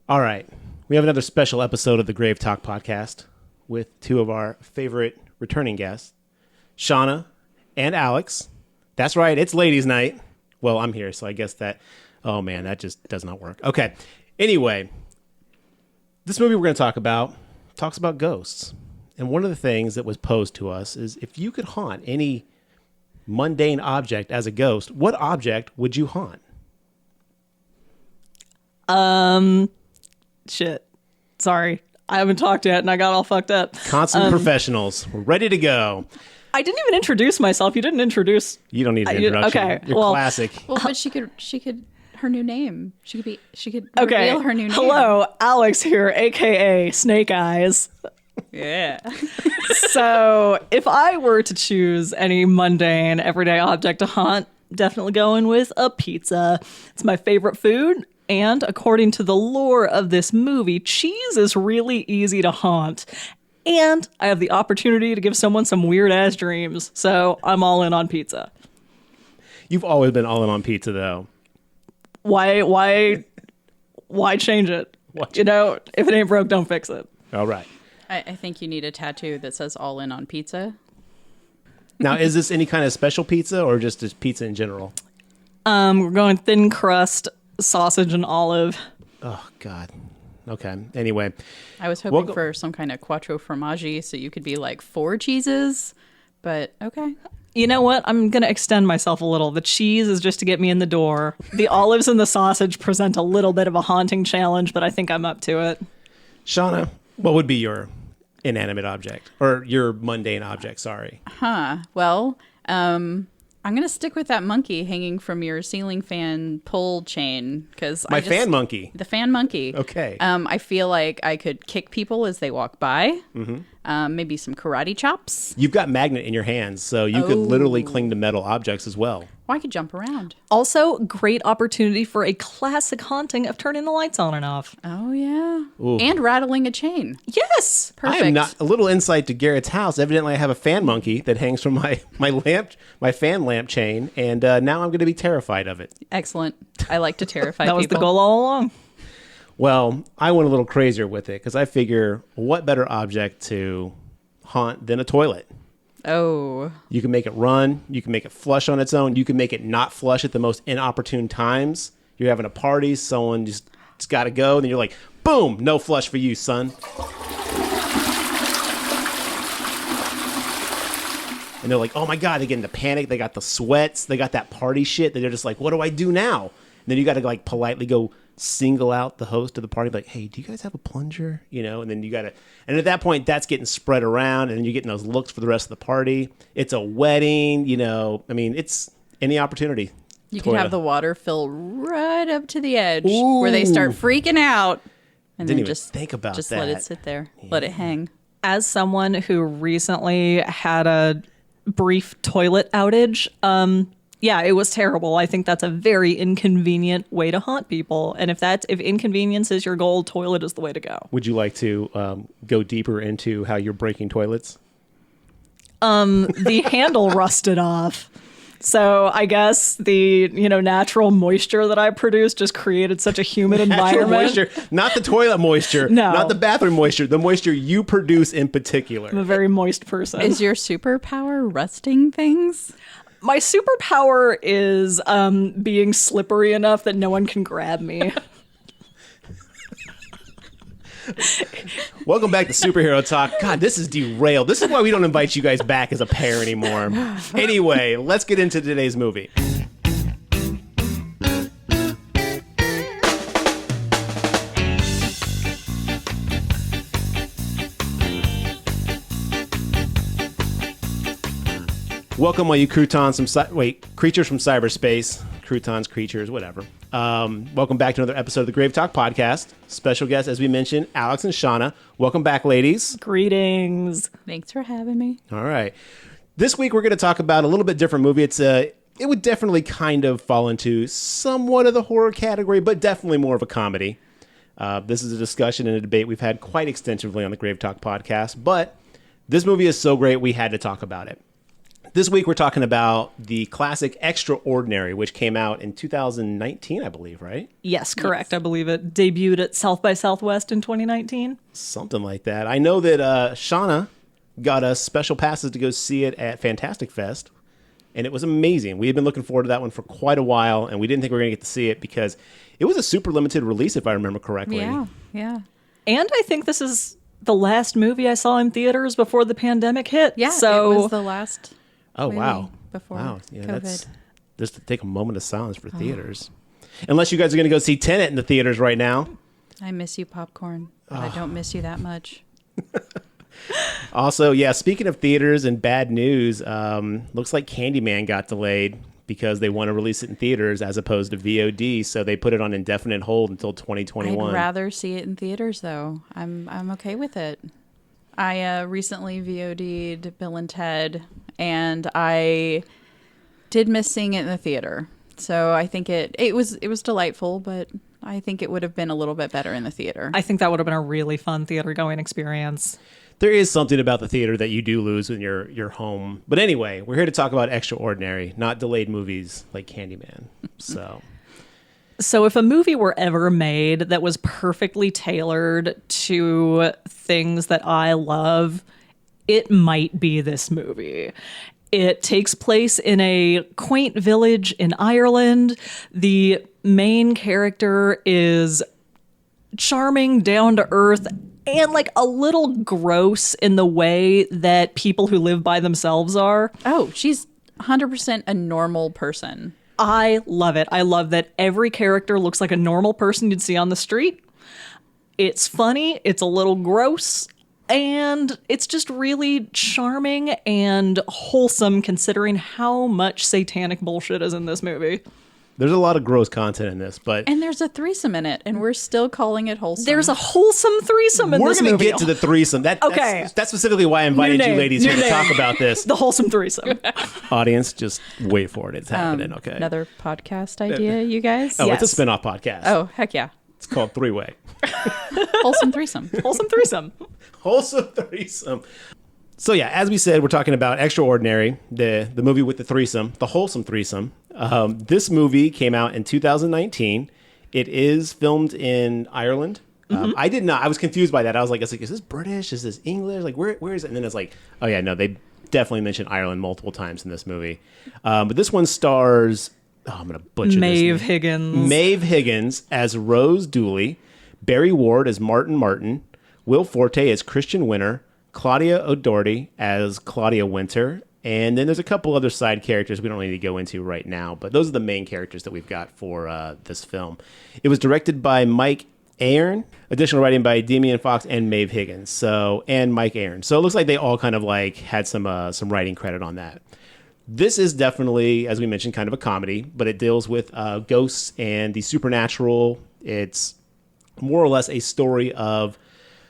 All right. We have another special episode of the GraveTalk Podcast with two of our favorite returning guests, Shaunna and Alix. That's right. It's ladies' night. Well, I'm here, so I guess that... Oh, man, that just does not work. Okay. Anyway, this movie we're going to talk about talks about ghosts. And one of the things that was posed to us is if you could haunt any mundane object as a ghost, what object would you haunt? Shit. Sorry. I haven't talked yet and I got all fucked up. Constant professionals. We're ready to go. I didn't even introduce myself. You didn't introduce. You don't need an introduction. Okay. You're classic. Well, but she could her new name. She could reveal her new name. Hello, Alix here, aka Snake Eyes. Yeah. So if I were to choose any mundane everyday object to haunt, definitely going with a pizza. It's my favorite food. And according to the lore of this movie, cheese is really easy to haunt. And I have the opportunity to give someone some weird-ass dreams. So I'm all in on pizza. You've always been all in on pizza, though. Why change it? You know, if it ain't broke, don't fix it. All right. I think you need a tattoo that says all in on pizza. Now, is this any kind of special pizza or just pizza in general? We're going thin crust, sausage and olive. Oh, God. Okay. Anyway. I was hoping for some kind of quattro formaggi so you could be like 4 cheeses, but okay. You know what? I'm going to extend myself a little. The cheese is just to get me in the door. The olives and the sausage present a little bit of a haunting challenge, but I think I'm up to it. Shaunna, what would be your inanimate object? Or your mundane object, sorry. Well, I'm going to stick with that monkey hanging from your ceiling fan pull chain. Fan monkey? The fan monkey. Okay. I feel like I could kick people as they walk by. Mm-hmm. Maybe some karate chops. You've got magnet in your hands, so you could literally cling to metal objects as well. Well, I could jump around. Also, great opportunity for a classic haunting of turning the lights on and off. Oh, yeah. Ooh. And rattling a chain. Yes. Perfect. I am not... A little insight to Garrett's house. Evidently, I have a fan monkey that hangs from my fan lamp chain, and now I'm going to be terrified of it. Excellent. I like to terrify That people. was the goal all along. Well, I went a little crazier with it, because I figure, what better object to haunt than a toilet? Oh. You can make it run. You can make it flush on its own. You can make it not flush at the most inopportune times. You're having a party. Someone just got to go. Then you're like, boom, no flush for you, son. And they're like, oh, my God. They get into panic. They got the sweats. They got that party shit. They're just like, what do I do now? And then you got to like politely go single out the host of the party, like, hey, do you guys have a plunger? You know, and then you gotta, and at that point that's getting spread around and you're getting those looks for the rest of the party. It's a wedding, you know, I mean, it's any opportunity. You can have the water fill right up to the edge where they start freaking out. And Didn't then even just think about just that. let it sit there. Yeah. Let it hang. As someone who recently had a brief toilet outage, yeah, it was terrible. I think that's a very inconvenient way to haunt people. And if inconvenience is your goal, toilet is the way to go. Would you like to go deeper into how you're breaking toilets? The handle rusted off. So I guess the natural moisture that I produced just created such a humid environment. Moisture, not the toilet moisture, no, not the bathroom moisture, the moisture you produce in particular. I'm a very moist person. Is your superpower rusting things? My superpower is being slippery enough that no one can grab me. Welcome back to Superhero Talk. God, this is derailed. This is why we don't invite you guys back as a pair anymore. Anyway, let's get into today's movie. Welcome, all you creatures from cyberspace. Croutons, creatures, whatever. Welcome back to another episode of the GraveTalk Podcast. Special guest, as we mentioned, Alix and Shaunna. Welcome back, ladies. Greetings. Thanks for having me. All right. This week, we're going to talk about a little bit different movie. It would definitely kind of fall into somewhat of the horror category, but definitely more of a comedy. This is a discussion and a debate we've had quite extensively on the GraveTalk Podcast, but this movie is so great, we had to talk about it. This week we're talking about the classic Extraordinary, which came out in 2019, I believe, right? Yes, correct. I believe it debuted at South by Southwest in 2019. Something like that. I know that Shauna got us special passes to go see it at Fantastic Fest, and it was amazing. We had been looking forward to that one for quite a while, and we didn't think we were going to get to see it because it was a super limited release, if I remember correctly. Yeah. And I think this is the last movie I saw in theaters before the pandemic hit. Yeah, so it was the last. Oh, wow. Before Yeah, COVID. that's just to take a moment of silence for theaters. Unless you guys are going to go see Tenet in the theaters right now. I miss you, popcorn. But I don't miss you that much. Also, yeah, speaking of theaters and bad news, looks like Candyman got delayed because they want to release it in theaters as opposed to VOD, so they put it on indefinite hold until 2021. I'd rather see it in theaters, though. I'm okay with it. I recently VOD'd Bill and Ted, and I did miss seeing it in the theater. So I think it was delightful, but I think it would have been a little bit better in the theater. I think that would have been a really fun theater going experience. There is something about the theater that you do lose when you're home. But anyway, we're here to talk about Extraordinary, not delayed movies like Candyman. So if a movie were ever made that was perfectly tailored to things that I love, it might be this movie. It takes place in a quaint village in Ireland. The main character is charming, down to earth, and like a little gross in the way that people who live by themselves are. Oh, she's 100% a normal person. I love it. I love that every character looks like a normal person you'd see on the street. It's funny, it's a little gross, and it's just really charming and wholesome considering how much satanic bullshit is in this movie. There's a lot of gross content in this, but And there's a threesome in it, and we're still calling it wholesome. There's a wholesome threesome in this movie. we're going to get to the threesome. Okay. That's specifically why I invited you ladies here to talk about this. The wholesome threesome. Audience, just wait for it. It's happening, okay? Another podcast idea, you guys? Oh, Yes. it's a spin-off podcast. Oh, heck yeah. It's called Three-Way. Wholesome threesome. Wholesome threesome. Wholesome threesome. So yeah, as we said, we're talking about Extraordinary, the movie with the threesome, the wholesome threesome. This movie came out in 2019. It is filmed in Ireland. I did not. I was confused by that. I was like, is this British? Is this English? Like, where is it? And then it's like, oh yeah, no, they definitely mentioned Ireland multiple times in this movie. But this one stars, I'm going to butcher Maeve this. Higgins. Maeve Higgins as Rose Dooley, Barry Ward as Martin, Will Forte as Christian Winter, Claudia O'Doherty as Claudia Winter, and then there's a couple other side characters we don't need to go into right now, but those are the main characters that we've got for this film. It was directed by Mike Aaron, additional writing by Demian Fox and Maeve Higgins, and Mike Aaron. So it looks like they all kind of like had some writing credit on that. This is definitely, as we mentioned, kind of a comedy, but it deals with ghosts and the supernatural. It's more or less a story of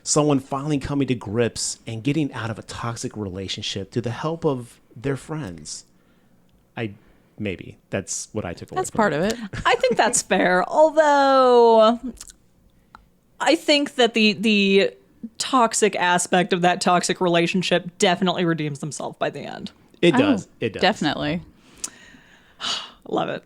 someone finally coming to grips and getting out of a toxic relationship through the help of their friends. Maybe that's what I took away. That's from part of it. I think that's fair. Although I think that the toxic aspect of that toxic relationship definitely redeems themselves by the end. It does. It does. Definitely. Love it.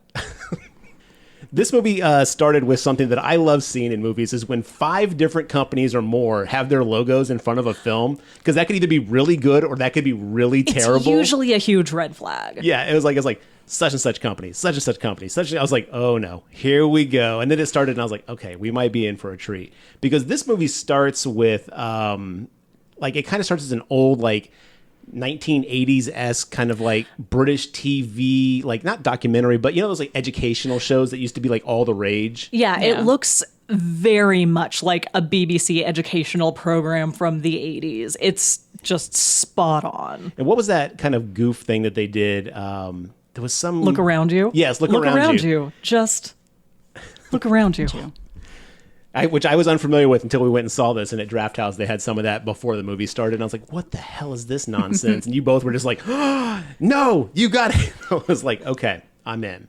This movie started with something that I love seeing in movies is when 5 different companies or more have their logos in front of a film, because that could either be really good or that could be really terrible. It's usually a huge red flag. Yeah, it was like such and such company, such and such company, I was like, oh no, here we go. And then it started and I was like, okay, we might be in for a treat. Because this movie starts with, it kind of starts as an old, 1980s-esque kind of British TV, not documentary, but those educational shows that used to be all the rage. Yeah, it looks very much like a BBC educational program from the 80s. It's just spot on. And what was that kind of goof thing that they did? There was some... Look around you. Yes, look around you. Just look around you. Which I was unfamiliar with until we went and saw this, and at Draft House they had some of that before the movie started, and I was like, what the hell is this nonsense? And you both were just like, oh, no, you got it. I was like, okay, I'm in.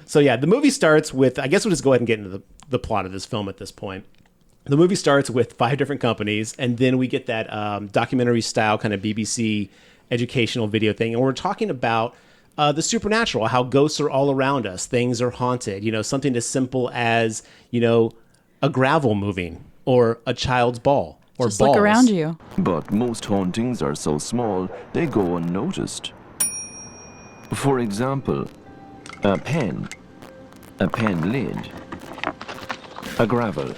So yeah, the movie starts with, I guess we'll just go ahead and get into the plot of this film at this point. The movie starts with 5 different companies, and then we get that documentary style kind of BBC educational video thing, and we're talking about the supernatural, how ghosts are all around us, things are haunted. Something as simple as a gravel moving or a child's ball or Just balls. look around you. But most hauntings are so small, they go unnoticed. For example, a pen lid, a gravel,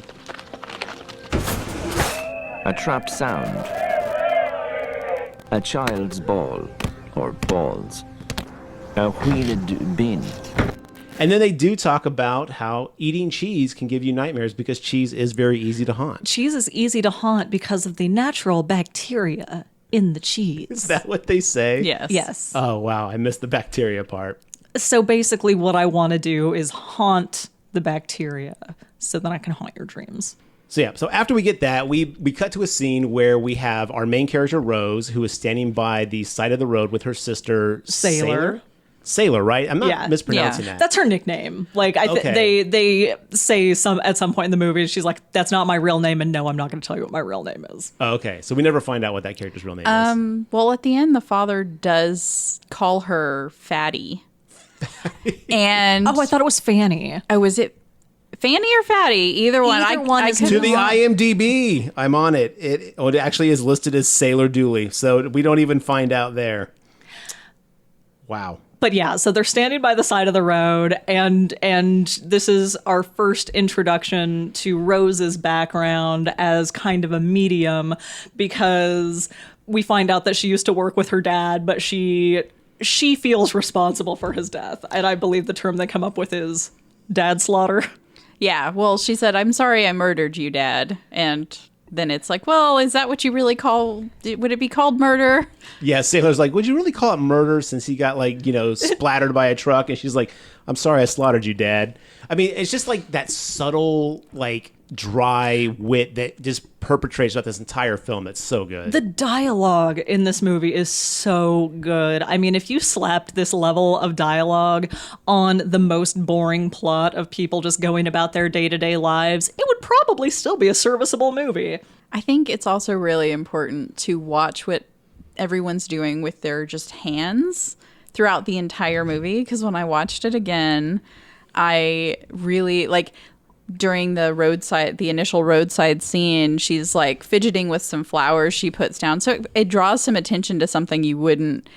a trapped sound, a child's ball or balls, a wheeled bin. And then they do talk about how eating cheese can give you nightmares because cheese is very easy to haunt. Cheese is easy to haunt because of the natural bacteria in the cheese. Is that what they say? Yes. Yes. Oh, wow. I missed the bacteria part. So basically what I want to do is haunt the bacteria so that I can haunt your dreams. So after we get that, we cut to a scene where we have our main character, Rose, who is standing by the side of the road with her sister, Sailor. Sailor, right? I'm not mispronouncing that. That's her nickname. Like they say at some point in the movie, she's like, "That's not my real name," and no, I'm not going to tell you what my real name is. Oh, okay, so we never find out what that character's real name is. Well, at the end, the father does call her Fatty. And Oh, I thought it was Fanny. oh, was it Fanny or Fatty? Either one. Either one is couldn't To the remember. IMDb, I'm on it. It actually is listed as Sailor Dooley, so we don't even find out there. Wow. But yeah, so they're standing by the side of the road, and this is our first introduction to Rose's background as kind of a medium, because we find out that she used to work with her dad, but she feels responsible for his death. And I believe the term they come up with is dad slaughter. Yeah, well, she said, "I'm sorry I murdered you, Dad." And then it's like, well, is that what you really would it be called murder? Yeah, Sailor's like, would you really call it murder since he got splattered by a truck? And she's like, I'm sorry I slaughtered you, Dad. I mean, it's just like that subtle, dry wit that just perpetrates throughout this entire film. That's so good. The dialogue in this movie is so good. I mean, if you slapped this level of dialogue on the most boring plot of people just going about their day-to-day lives, it would probably still be a serviceable movie. I think it's also really important to watch what everyone's doing with their just hands throughout the entire movie, because when I watched it again, I really during the initial roadside scene, she's like fidgeting with some flowers she puts down. So it draws some attention to something you wouldn't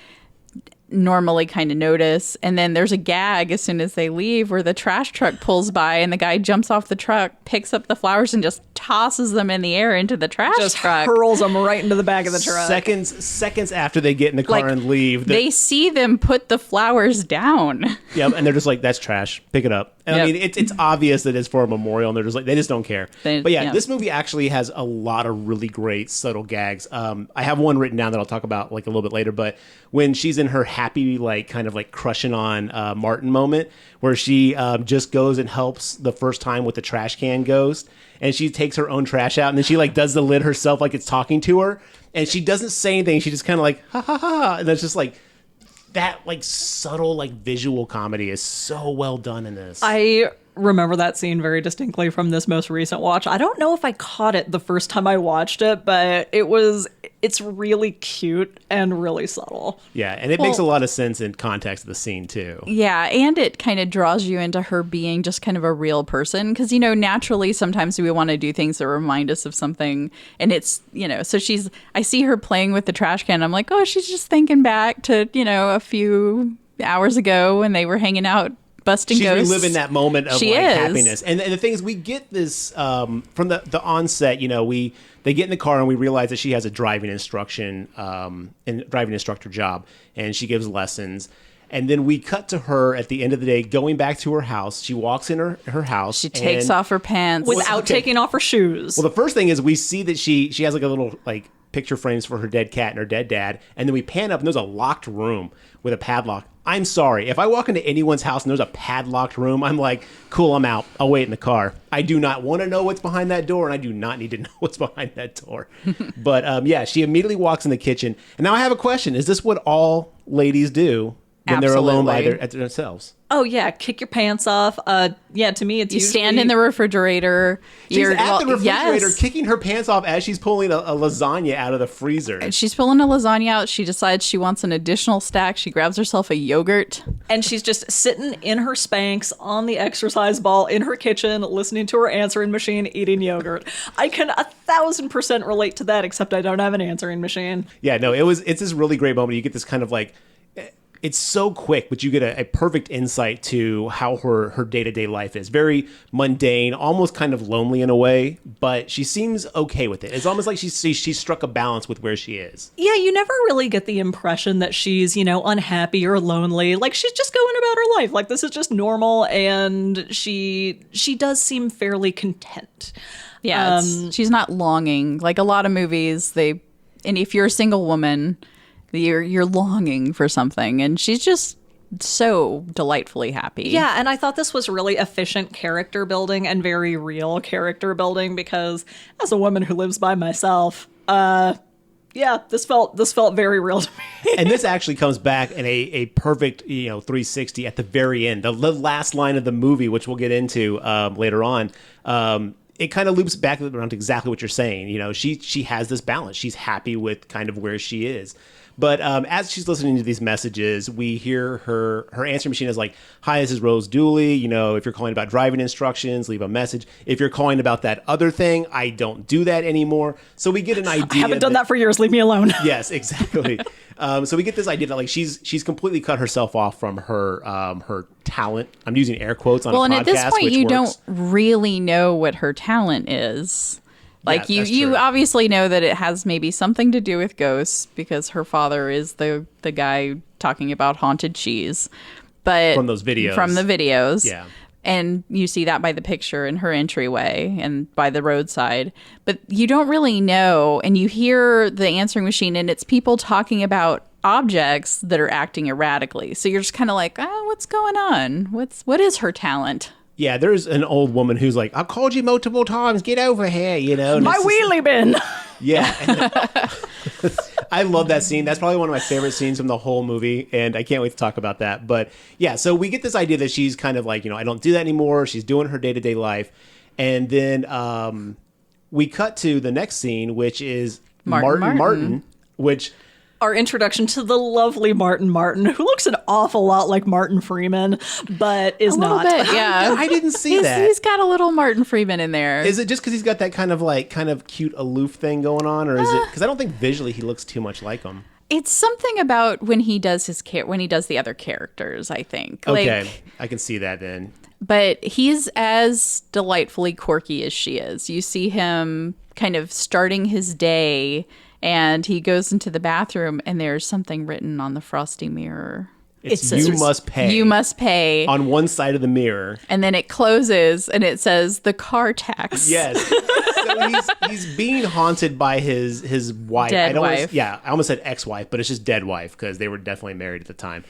normally kind of notice. And then there's a gag as soon as they leave where the trash truck pulls by and the guy jumps off the truck, picks up the flowers and just tosses them in the air into the trash truck. Hurls them right into the back of the truck. Seconds after they get in the car and leave. They see them put the flowers down. Yep, and they're just like, that's trash. Pick it up. And I mean, it's obvious that it's for a memorial, and they're just like, they just don't care. But this movie actually has a lot of really great subtle gags. I have one written down that I'll talk about a little bit later, but when she's in her happy, kind of crushing on Martin moment, where she just goes and helps the first time with the trash can ghost, and she takes her own trash out, and then she does the lid herself like it's talking to her, and she doesn't say anything. She just kind of ha ha ha, and it's just that subtle visual comedy is so well done in this. I remember that scene very distinctly from this most recent watch. I don't know if I caught it the first time I watched it, but it's really cute and really subtle. Yeah, and it makes a lot of sense in context of the scene too. Yeah, and it kind of draws you into her being just kind of a real person, because naturally sometimes we want to do things that remind us of something, and it's so I see her playing with the trash can. I'm like, oh, she's just thinking back to a few hours ago when they were hanging out busting She's ghosts. reliving that moment of She is. happiness. And the thing is, we get this from the onset. They get in the car and we realize that she has a driving instructor job, and she gives lessons. And then we cut to her at the end of the day going back to her house. She walks in her house. She takes off her pants without taking off her shoes. Well, the first thing is we see that she has a little picture frames for her dead cat and her dead dad, and then we pan up and there's a locked room with a padlock. I'm sorry, if I walk into anyone's house and there's a padlocked room, I'm like, cool, I'm out. I'll wait in the car. I do not want to know what's behind that door, and I do not need to know what's behind that door. But she immediately walks in the kitchen. And now I have a question. Is this what all ladies do when they're alone by Absolutely. themselves. Oh yeah, kick your pants off. Yeah, to me it's You usually, stand in the refrigerator. She's at the refrigerator yes. kicking her pants off as she's pulling a lasagna out of the freezer. She's pulling a lasagna out. She decides she wants an additional stack. She grabs herself a yogurt. and she's just sitting in her Spanx on the exercise ball in her kitchen, listening to her answering machine, eating yogurt. I can 1,000% relate to that, except I don't have an answering machine. Yeah, no, it's this really great moment. You get this kind of like, it's so quick, but you get a perfect insight to how her day-to-day life is. Very mundane, almost kind of lonely in a way, but she seems okay with it. It's almost like she struck a balance with where she is. Yeah, you never really get the impression that she's, unhappy or lonely. Like, she's just going about her life. Like, this is just normal, and she does seem fairly content. Yeah, she's not longing. Like a lot of movies, and if you're a single woman, you're longing for something, and she's just so delightfully happy. Yeah, and I thought this was really efficient character building and very real character building, because as a woman who lives by myself, this felt very real to me. And this actually comes back in a perfect 360 at the very end. The last line of the movie, which we'll get into later on, it kind of loops back around to exactly what you're saying. She has this balance. She's happy with kind of where she is. But as she's listening to these messages, we hear her answering machine is like, "Hi, this is Rose Dooley. If you're calling about driving instructions, leave a message. If you're calling about that other thing, I don't do that anymore." So we get an idea. I haven't done that for years. Leave me alone. Yes, exactly. So we get this idea that like she's completely cut herself off from her talent. I'm using air quotes on a podcast. Well, and at this point, which you works. don't really know what her talent is. Like Yeah, that's you true. obviously know that it has maybe something to do with ghosts because her father is the guy talking about haunted cheese. But From those videos. From the videos. Yeah. And you see that by the picture in her entryway and by the roadside. But you don't really know, and you hear the answering machine and it's people talking about objects that are acting erratically. So you're just kind of like, what's going on? What is her talent? Yeah, there's an old woman who's like, "I've called you multiple times. Get over here," and My it's just- wheelie bin. Yeah. And I love that scene. That's probably one of my favorite scenes from the whole movie, and I can't wait to talk about that. But yeah, so we get this idea that she's kind of like, I don't do that anymore. She's doing her day-to-day life. And then we cut to the next scene, which is Martin, which... Our introduction to the lovely Martin, who looks an awful lot like Martin Freeman, but is A little not. bit, yeah. I didn't see that. He's got a little Martin Freeman in there. Is it just because he's got that kind of cute aloof thing going on, or is it because I don't think visually he looks too much like him? It's something about when he does when he does the other characters, I think. Okay, Like, I can see that then. but he's as delightfully quirky as she is. You see him kind of starting his day, and he goes into the bathroom, and there's something written on the frosty mirror. It's you must pay. You must pay. On one side of the mirror. And then it closes, and it says the car tax. Yes. So he's being haunted by his wife. Dead wife. I almost said ex-wife, but it's just dead wife because they were definitely married at the time.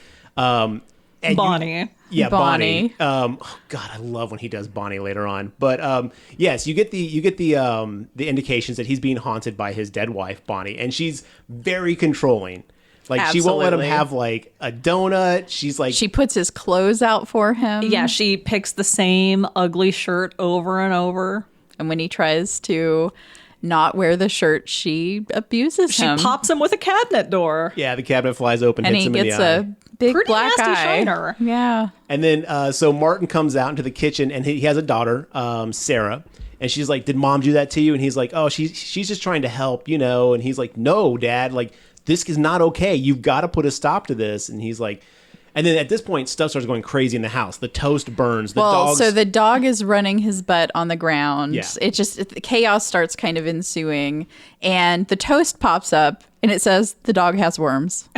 And Bonnie. Bonnie. Oh God, I love when he does Bonnie later on. But yes, you get the indications that he's being haunted by his dead wife, Bonnie, and she's very controlling. Like she won't let him Absolutely. have like a donut. She's like She puts his clothes out for him. Yeah, she picks the same ugly shirt over and over. And when he tries to not wear the shirt, she abuses She him. pops him with a cabinet door. yeah, the cabinet flies open, and hits he him in gets the eye. a big Pretty black nasty eye. shiner. Yeah. And then, so Martin comes out into the kitchen, and he has a daughter, Sarah, and she's like, "Did Mom do that to you?" And he's like, "Oh, she's just trying to help, And he's like, "No, Dad, like this is not okay. You've got to put a stop to this." And he's like, and then at this point, stuff starts going crazy in the house. The toast burns. The dogs. So the dog is running his butt on the ground. Yeah. Chaos starts kind of ensuing, and the toast pops up, and it says the dog has worms.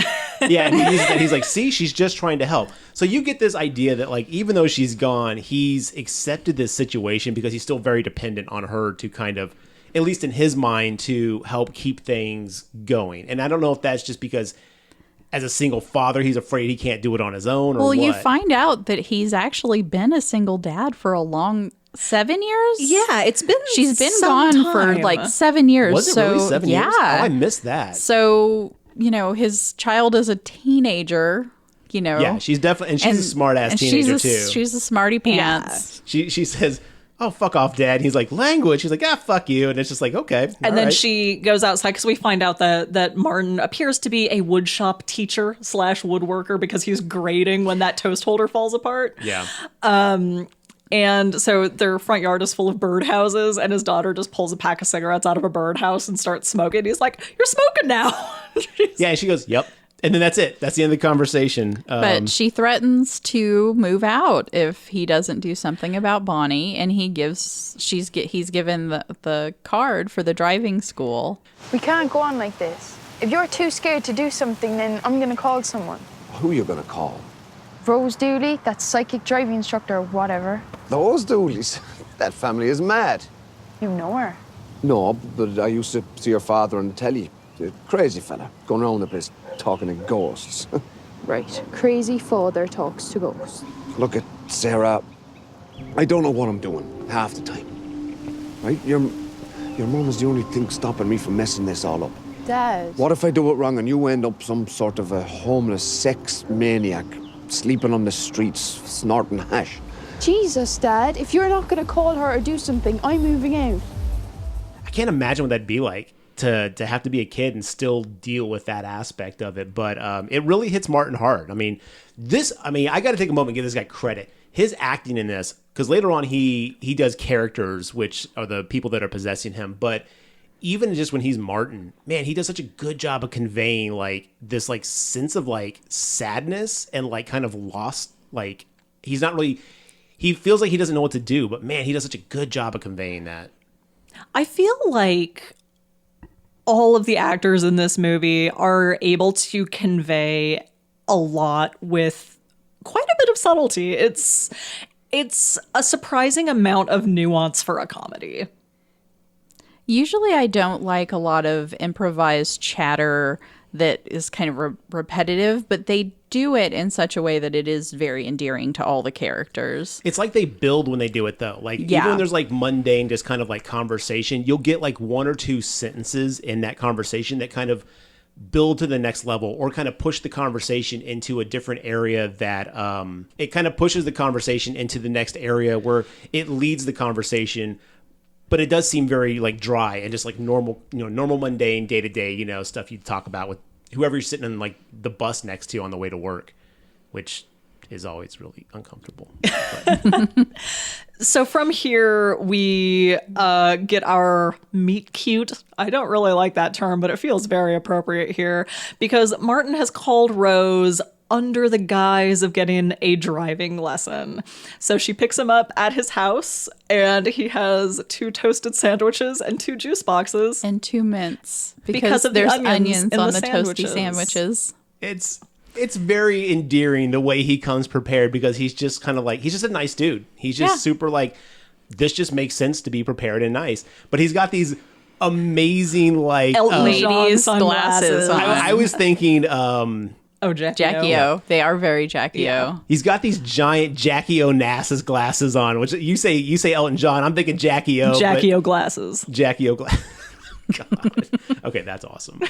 Yeah, and he's like, "See, she's just trying to help." So you get this idea that like even though she's gone, he's accepted this situation because he's still very dependent on her to kind of, at least in his mind, to help keep things going. And I don't know if that's just because as a single father, he's afraid he can't do it on his own or Well, what. you find out that he's actually been a single dad for a long 7 years. Yeah, it's been She's been some gone for time. like 7 years. Was it so, really 7 years? yeah. Oh, I missed that. So, his child is a teenager. you know. Yeah, she's definitely, and she's a smart ass teenager too. She's a smarty pants. She says, "Oh, fuck off, Dad." He's like, "Language." She's like, "Ah, fuck you." And it's just like, okay. And then she goes outside because we find out that Martin appears to be a woodshop teacher / woodworker because he's grading when that toast holder falls apart. Yeah. And so their front yard is full of birdhouses, and his daughter just pulls a pack of cigarettes out of a birdhouse and starts smoking. He's like, "You're smoking now." Yeah, and she goes, "Yep." And then that's it. That's the end of the conversation. But she threatens to move out if he doesn't do something about Bonnie, and he's given the card for the driving school. We can't go on like this. If you're too scared to do something, then I'm gonna call someone. Who are you gonna call? Rose Dooley, that psychic driving instructor or whatever. Those Dooleys. That family is mad. You know her. No, but I used to see her father on the telly. A crazy fella, going around the place talking to ghosts. Right. Crazy father talks to ghosts. Look at Sarah. I don't know what I'm doing half the time. Right? Your mom is the only thing stopping me from messing this all up. Dad. What if I do it wrong and you end up some sort of a homeless sex maniac, sleeping on the streets, snorting hash? Jesus, Dad. If you're not gonna call her or do something, I'm moving out. I can't imagine what that'd be like to have to be a kid and still deal with that aspect of it. But it really hits Martin hard. I mean, I got to take a moment and give this guy credit. His acting in this, because later on he does characters, which are the people that are possessing him. But even just when he's Martin, man, he does such a good job of conveying like this like sense of like sadness and like kind of lost. Like he's not really, he feels like he doesn't know what to do, but man, he does such a good job of conveying that. I feel like all of the actors in this movie are able to convey a lot with quite a bit of subtlety. It's a surprising amount of nuance for a comedy. Usually I don't like a lot of improvised chatter that is kind of repetitive, but they do it in such a way that it is very endearing to all the characters. It's like they build when they do it, though. Like, even when there's, like, mundane, just kind of, like, conversation, you'll get, like, one or two sentences in that conversation that kind of build to the next level or kind of push the conversation into a different area that it kind of pushes the conversation into the next area where it leads the conversation. But it does seem very like dry and just like normal, normal mundane day to day, stuff you talk about with whoever you're sitting in like the bus next to on the way to work, which is always really uncomfortable. So from here, we get our meet cute. I don't really like that term, but it feels very appropriate here because Martin has called Rose under the guise of getting a driving lesson. So she picks him up at his house and he has 2 toasted sandwiches and 2 juice boxes. And 2 mints. Because of there's the onions in on the the sandwiches. toasty sandwiches. It's very endearing the way he comes prepared because he's just kind of like, he's just a nice dude. He's just super like, this just makes sense to be prepared and nice. But he's got these amazing like... ladies glasses on. I was thinking... Jackie O. They are very Jackie O. He's got these giant Jackie O NASA's glasses on, which you say Elton John. I'm thinking Jackie O. Jackie O glasses. Jackie O glasses. God. Okay, that's awesome.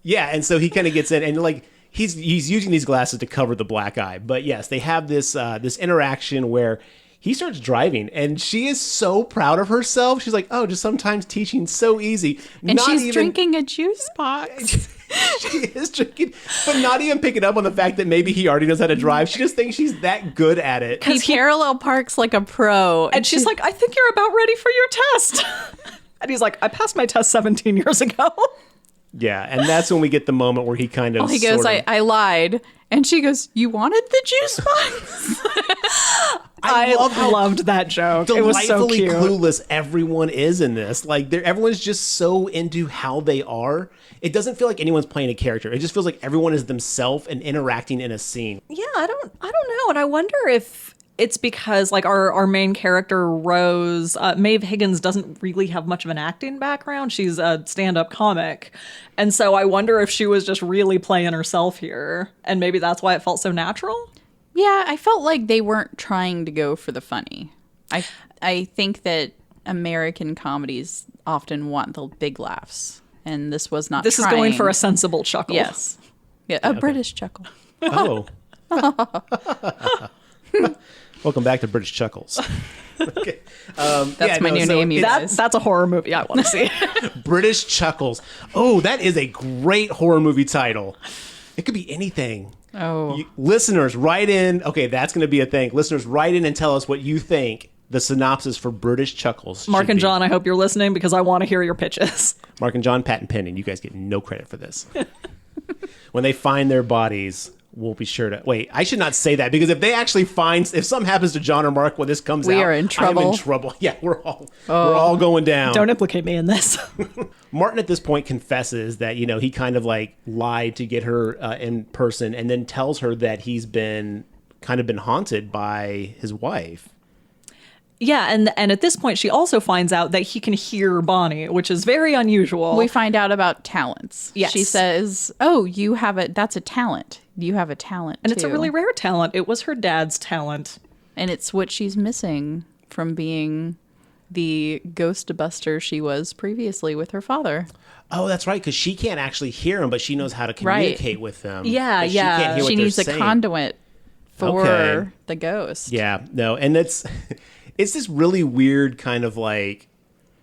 Yeah, and so he kind of gets in and like he's using these glasses to cover the black eye. But yes, they have this this interaction where he starts driving and she is so proud of herself. She's like, "Oh, just sometimes teaching's so easy." And she's drinking a juice box. She is drinking, but not even picking up on the fact that maybe he already knows how to drive. She just thinks she's that good at it. He parallel parks like a pro. And she's like, "I think you're about ready for your test." And he's like, "I passed my test 17 years ago." Yeah, and that's when we get the moment where he kind of... he goes, I lied. And she goes, "You wanted the juice box?" I loved that joke. It was so delightfully cute. clueless everyone is in this. Like, everyone's just so into how they are. It doesn't feel like anyone's playing a character. It just feels like everyone is themselves and interacting in a scene. Yeah, I don't know. And I wonder if it's because like our main character, Rose, Maeve Higgins doesn't really have much of an acting background. She's a stand-up comic. And so I wonder if she was just really playing herself here. And maybe that's why it felt so natural. Yeah, I felt like they weren't trying to go for the funny. I think that American comedies often want the big laughs. And this was not This trying. is going for a sensible chuckle. Yes. Yeah, a British chuckle. Oh. Welcome back to British Chuckles. Okay. That's my new name, you guys. That's a horror movie I want to see. British Chuckles. Oh, that is a great horror movie title. It could be anything. Oh. Listeners, write in. Okay, that's going to be a thing. Listeners, write in and tell us what you think the synopsis for British Chuckles Mark should and be. John, I hope you're listening because I want to hear your pitches. Mark and John, patent pending. You guys get no credit for this. When they find their bodies, we'll be sure to... Wait, I should not say that, because if they actually find... If something happens to John or Mark when this comes out... We are in trouble. I'm in trouble. Yeah, we're all going down. Don't implicate me in this. Martin at this point confesses that, he kind of like lied to get her in person, and then tells her that he's been haunted by his wife. Yeah, and at this point, she also finds out that he can hear Bonnie, which is very unusual. We find out about talents. Yes. She says, "Oh, that's a talent. You have a talent, and too." it's a really rare talent. It was her dad's talent. And it's what she's missing from being the ghost buster she was previously with her father. Oh, that's right, because she can't actually hear him, but she knows how to communicate with them. Yeah, But yeah. She can't hear what She they're needs a saying. conduit for Okay. the ghost. Yeah, no, and it's this really weird kind of like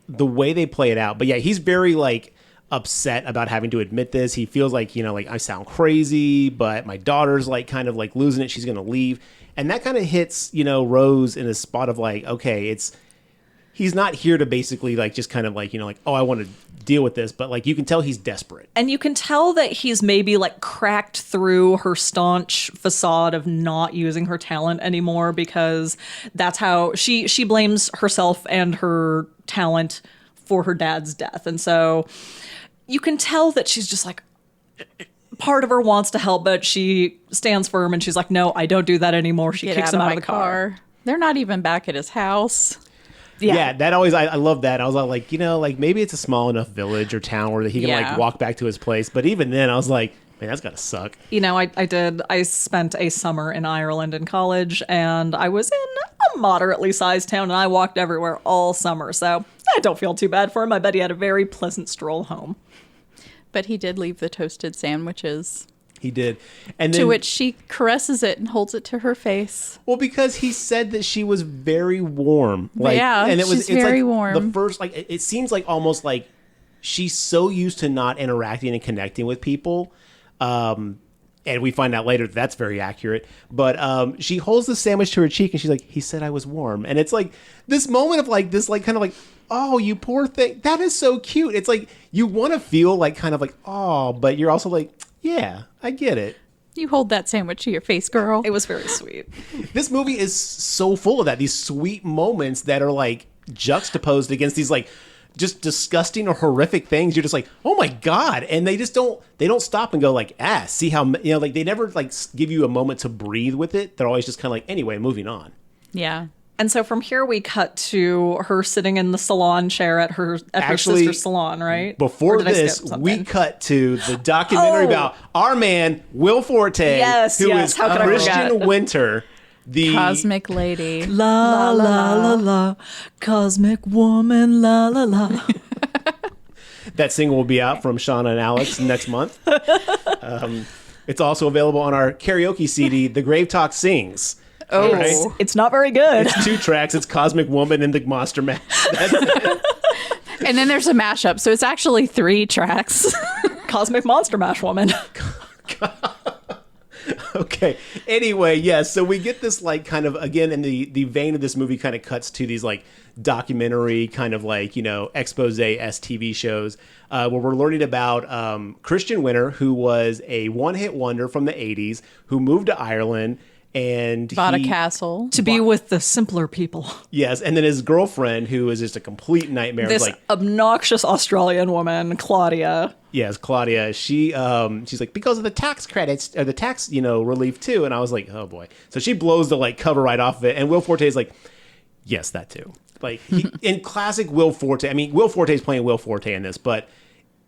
the way they play it out. But yeah, he's very like upset about having to admit this. He feels like, like I sound crazy, but my daughter's like kind of like losing it. She's going to leave. And that kind of hits, Rose in a spot of like, okay, he's not here to basically like just kind of like, oh, I want to deal with this, but like you can tell he's desperate. And you can tell that he's maybe like cracked through her staunch facade of not using her talent anymore, because that's how she blames herself and her talent for her dad's death. And so you can tell that she's just like, part of her wants to help, but she stands firm and she's like, no, I don't do that anymore. She kicks him out of the car. They're not even back at his house. Yeah, that always, I love that. I was all like, like maybe it's a small enough village or town where he can like walk back to his place. But even then I was like, man, that's gotta suck. I spent a summer in Ireland in college, and I was in a moderately sized town, and I walked everywhere all summer. So I don't feel too bad for him. I bet he had a very pleasant stroll home. But he did leave the toasted sandwiches. He did. And then, To which she caresses it and holds it to her face. well, because he said that she was very warm. Like, Yeah, and she's very warm. The first, like, it seems like almost like she's so used to not interacting and connecting with people. And we find out later that's very accurate. But she holds the sandwich to her cheek and she's like, he said I was warm. And it's like this moment of like this, like kind of like, oh, you poor thing. That is so cute. It's like you want to feel like kind of like, oh, but you're also like, yeah, I get it. You hold that sandwich to your face, girl. It was very sweet. This movie is so full of that. These sweet moments that are like juxtaposed against these like just disgusting or horrific things. You're just like, oh my God. And they just don't stop and go like, see how, like they never like give you a moment to breathe with it. They're always just kind of like, anyway, moving on. Yeah. And so from here we cut to her sitting in the salon chair at her Actually, sister's salon, right? Before Or did I this, skip something? we cut to the documentary about our man, Will Forte, Yes, who yes. is How could I Christian forget? Winter. The Cosmic lady. La la la la, cosmic woman, la la la. That single will be out from Shaunna and Alix next month. It's also available on our karaoke CD, The GraveTalk Sings. Oh, Right? it's not very good. It's 2 tracks. It's Cosmic Woman and the Monster Mash. And then there's a mashup, so it's actually 3 tracks. Cosmic Monster Mash Woman. Okay. Anyway, yes. So we get this like kind of, again, in the vein of this movie kind of cuts to these like documentary kind of like, expose-esque TV shows where we're learning about Christian Winter, who was a one-hit wonder from the 80s, who moved to Ireland and Bought a castle. To be with the simpler people. Yes. And then his girlfriend, who is just a complete nightmare. This is like, obnoxious Australian woman, Claudia. yes, Claudia, she's like, because of the tax credits or the tax, relief too. And I was like, oh boy. So she blows the like cover right off of it. And Will Forte is like, yes, that too. Like in classic Will Forte, I mean, Will Forte is playing Will Forte in this, but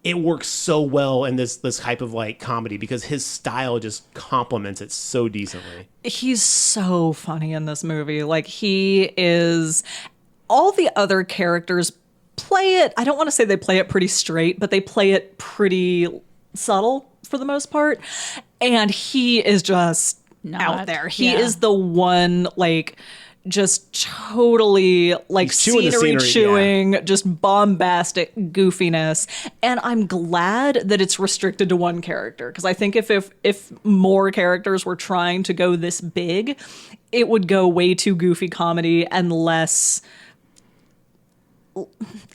it works so well in this type of like comedy because his style just complements it so decently. He's so funny in this movie. Like he is, all the other characters play it, I don't want to say they play it pretty straight, but they play it pretty subtle for the most part. And he is just out there. He is the one, like, just totally, like, scenery chewing, just bombastic goofiness. And I'm glad that it's restricted to one character, because I think if more characters were trying to go this big, it would go way too goofy comedy and less,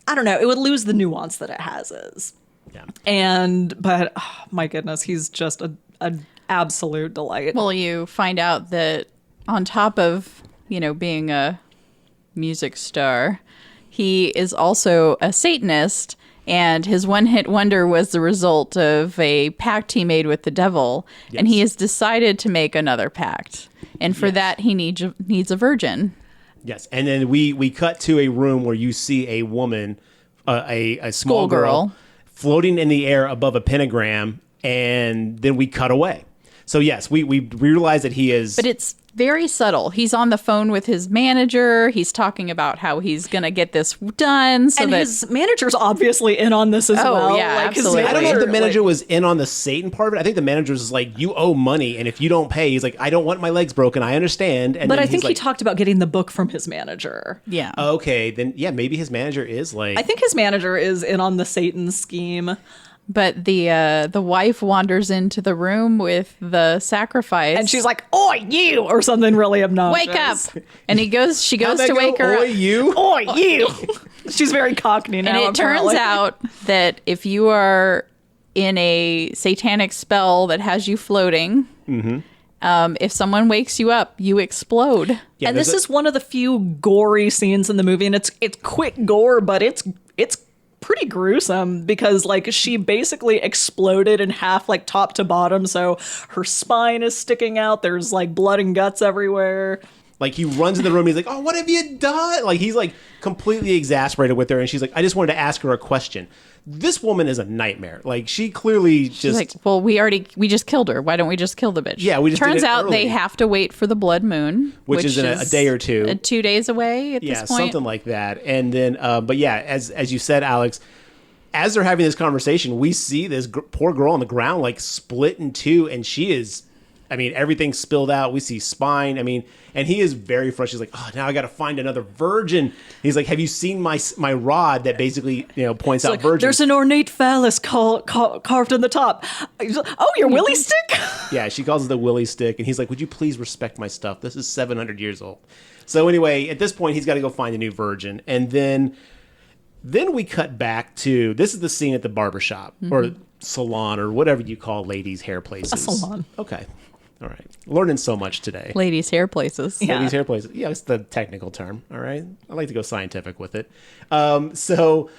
I don't know, it would lose the nuance that it has. Yeah. But oh, my goodness, he's just an absolute delight. Well, you find out that on top of, you know, being a music star, he is also a Satanist, and his one-hit wonder was the result of a pact he made with the devil, and he has decided to make another pact. And for that, he needs a virgin. Yes, and then we cut to a room where you see a woman, a small girl, floating in the air above a pentagram, and then we cut away. So yes, we realize that he is... But it's very subtle. He's on the phone with his manager. He's talking about how he's going to get this done. And his manager's obviously in on this as well. Yeah, like, absolutely. I don't know if the manager was in on the Satan part of it. I think the manager was like, you owe money, and if you don't pay, he's like, I don't want my legs broken. I understand. And but I think he talked about getting the book from his manager. Yeah. Okay, then yeah, maybe his manager is like... I think his manager is in on the Satan scheme. But the wife wanders into the room with the sacrifice, and she's like, "Oi, you!" or something really obnoxious. Wake up! And she goes to wake her Oi, up. you! Oi, you! She's very cockney now. And it turns out that if you are in a satanic spell that has you floating, if someone wakes you up, you explode. Yeah, and this is one of the few gory scenes in the movie, and it's quick gore, but it's pretty gruesome, because like she basically exploded in half, like top to bottom, so her spine is sticking out, there's like blood and guts everywhere. Like he runs in the room, he's like, oh, what have you done? Like he's like completely exasperated with her, and she's like, I just wanted to ask her a question. This woman is a nightmare. Like she clearly She's like, well, we just killed her. Why don't we just kill the bitch? Yeah, we just Turns did it out early. They have to wait for the blood moon, which is in a day or two, 2 days away at this point. Something like that. And then, but yeah, as you said, Alex, as they're having this conversation, we see this poor girl on the ground, like split in two, and she is, I mean, everything's spilled out. We see spine. I mean, and he is very frustrated. He's like, oh, now I got to find another virgin. He's like, have you seen my rod that basically, points out like, virgins? There's an ornate phallus carved on the top. Oh, your willy stick? Yeah, she calls it the willy stick. And he's like, would you please respect my stuff? This is 700 years old. So anyway, at this point, he's got to go find a new virgin. And then we cut back to, this is the scene at the barbershop or salon or whatever you call ladies' hair places. A salon. Okay. All right. Learning so much today. Ladies' hair places. Yeah. Ladies' hair places. Yeah, it's the technical term. All right. I like to go scientific with it. So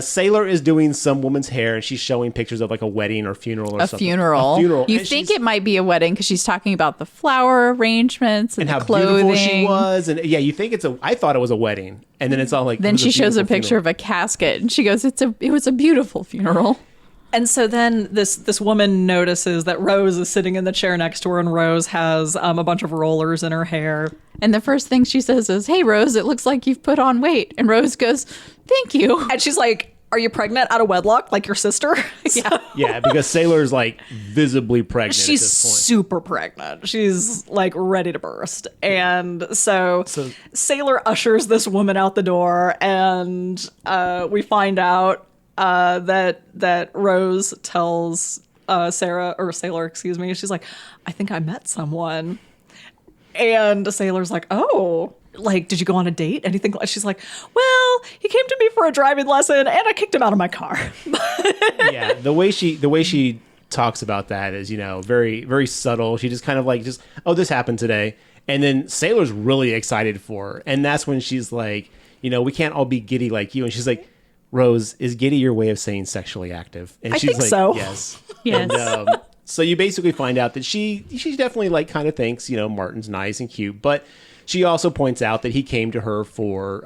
Sailor is doing some woman's hair, and she's showing pictures of like a wedding or funeral or something. A funeral. You And think it might be a wedding because she's talking about the flower arrangements and how the clothing. beautiful she was. And yeah, you think I thought it was a wedding. And then it's all like, Then she shows a picture of a casket, and she goes, it was a beautiful funeral. And so then this woman notices that Rose is sitting in the chair next to her, and Rose has a bunch of rollers in her hair. And the first thing she says is, hey, Rose, it looks like you've put on weight. And Rose goes, thank you. And she's like, are you pregnant out of wedlock like your sister? Yeah. Yeah, because Sailor's like visibly pregnant at She's this point. super pregnant. She's like ready to burst. And so Sailor ushers this woman out the door, and we find out that Rose tells Sailor, excuse me, she's like, I think I met someone. And Sailor's like, oh, like, did you go on a date? Anything? She's like, well, he came to me for a driving lesson, and I kicked him out of my car. Yeah, the way she talks about that is, very, very subtle. She just kind of like, oh, this happened today. And then Sailor's really excited for her. And that's when she's like, we can't all be giddy like you. And she's like, Rose, is giddy your way of saying sexually active? And I she's think like, so. Yes. Yes. And, so you basically find out that she definitely like kind of thinks, Martin's nice and cute, but she also points out that he came to her for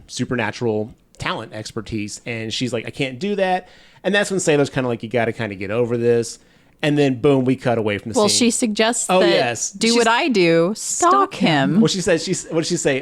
supernatural talent expertise, and she's like, I can't do that. And that's when Sailor's kind of like, you got to kind of get over this. And then boom, we cut away from the Well, scene. she suggests Oh, that yes. do what I do, stalk him. Well, she says, what did she say?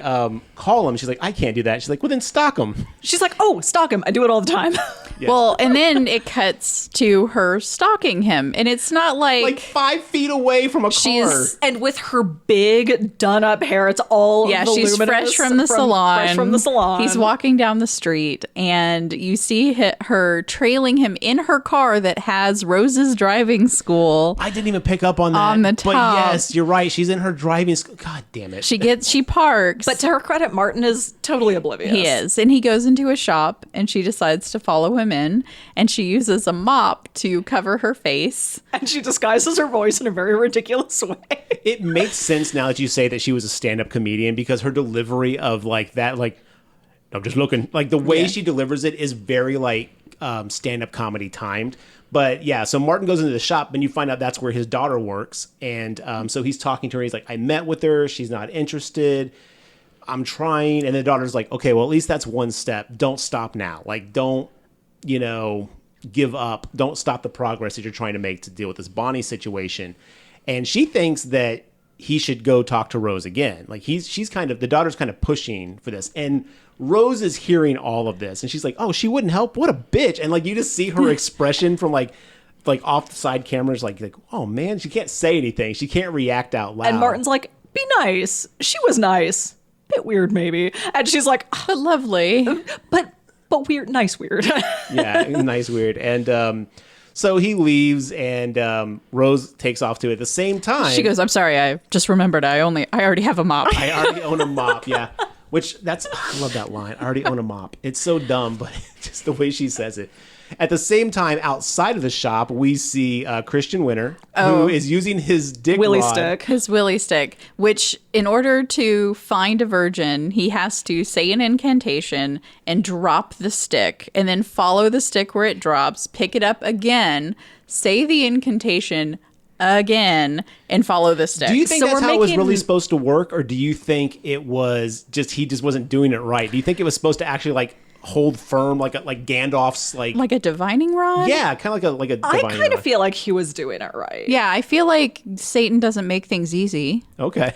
Call him. She's like, I can't do that. She's like, well, then stalk him. She's like, oh, stalk him. I do it all the time. Yeah. Well, and then it cuts to her stalking him. And it's not Like 5 feet away from a car. She's- And with her big done up hair, it's all Yeah, she's voluminous fresh from the salon. Fresh from the salon. He's walking down the street, and you see her trailing him in her car that has Rose's driving school. I didn't even pick up on that. On the But top. yes, you're right. She's in her driving school. God damn it. She parks. But to her credit, Martin is totally oblivious. He is. And he goes into a shop, and she decides to follow him in, and she uses a mop to cover her face. And she disguises her voice in a very ridiculous way. It makes sense now that you say that she was a stand-up comedian because her delivery of like that, like, I'm just looking, like the way she delivers it is very like stand-up comedy timed. But yeah, so Martin goes into the shop and you find out that's where his daughter works. And so he's talking to her. He's like, I met with her. She's not interested. I'm trying. And the daughter's like, okay, well, at least that's one step. Don't stop now. Like, don't, give up. Don't stop the progress that you're trying to make to deal with this Bonnie situation. And she thinks that he should go talk to Rose again. Like she's kind of, the daughter's kind of pushing for this. And Rose is hearing all of this and she's like, oh, she wouldn't help. What a bitch. And like, you just see her expression from like off the side cameras, like, oh man, she can't say anything. She can't react out loud. And Martin's like, be nice. She was nice. Bit weird, maybe. And she's like, But lovely. but weird, nice weird. Yeah, nice weird. And so he leaves and Rose takes off too. At the same time, She goes, I'm sorry, I just remembered I already have a mop. I already own a mop. Yeah. I love that line. I already own a mop. It's so dumb, but just the way she says it. At the same time, outside of the shop, we see Christian Winter, who is using his dick Willy rod. stick. His willy stick, which in order to find a virgin, he has to say an incantation and drop the stick and then follow the stick where it drops, pick it up again, say the incantation again, and follow the stick. Do you think So that's we're how it was making- really supposed to work, or do you think it was just he just wasn't doing it right? Do you think it was supposed to actually like hold firm, like Gandalf's like a divining rod? yeah, kind of like a I divine kind of rod. feel like he was doing it right. Yeah, I feel like Satan doesn't make things easy. Okay.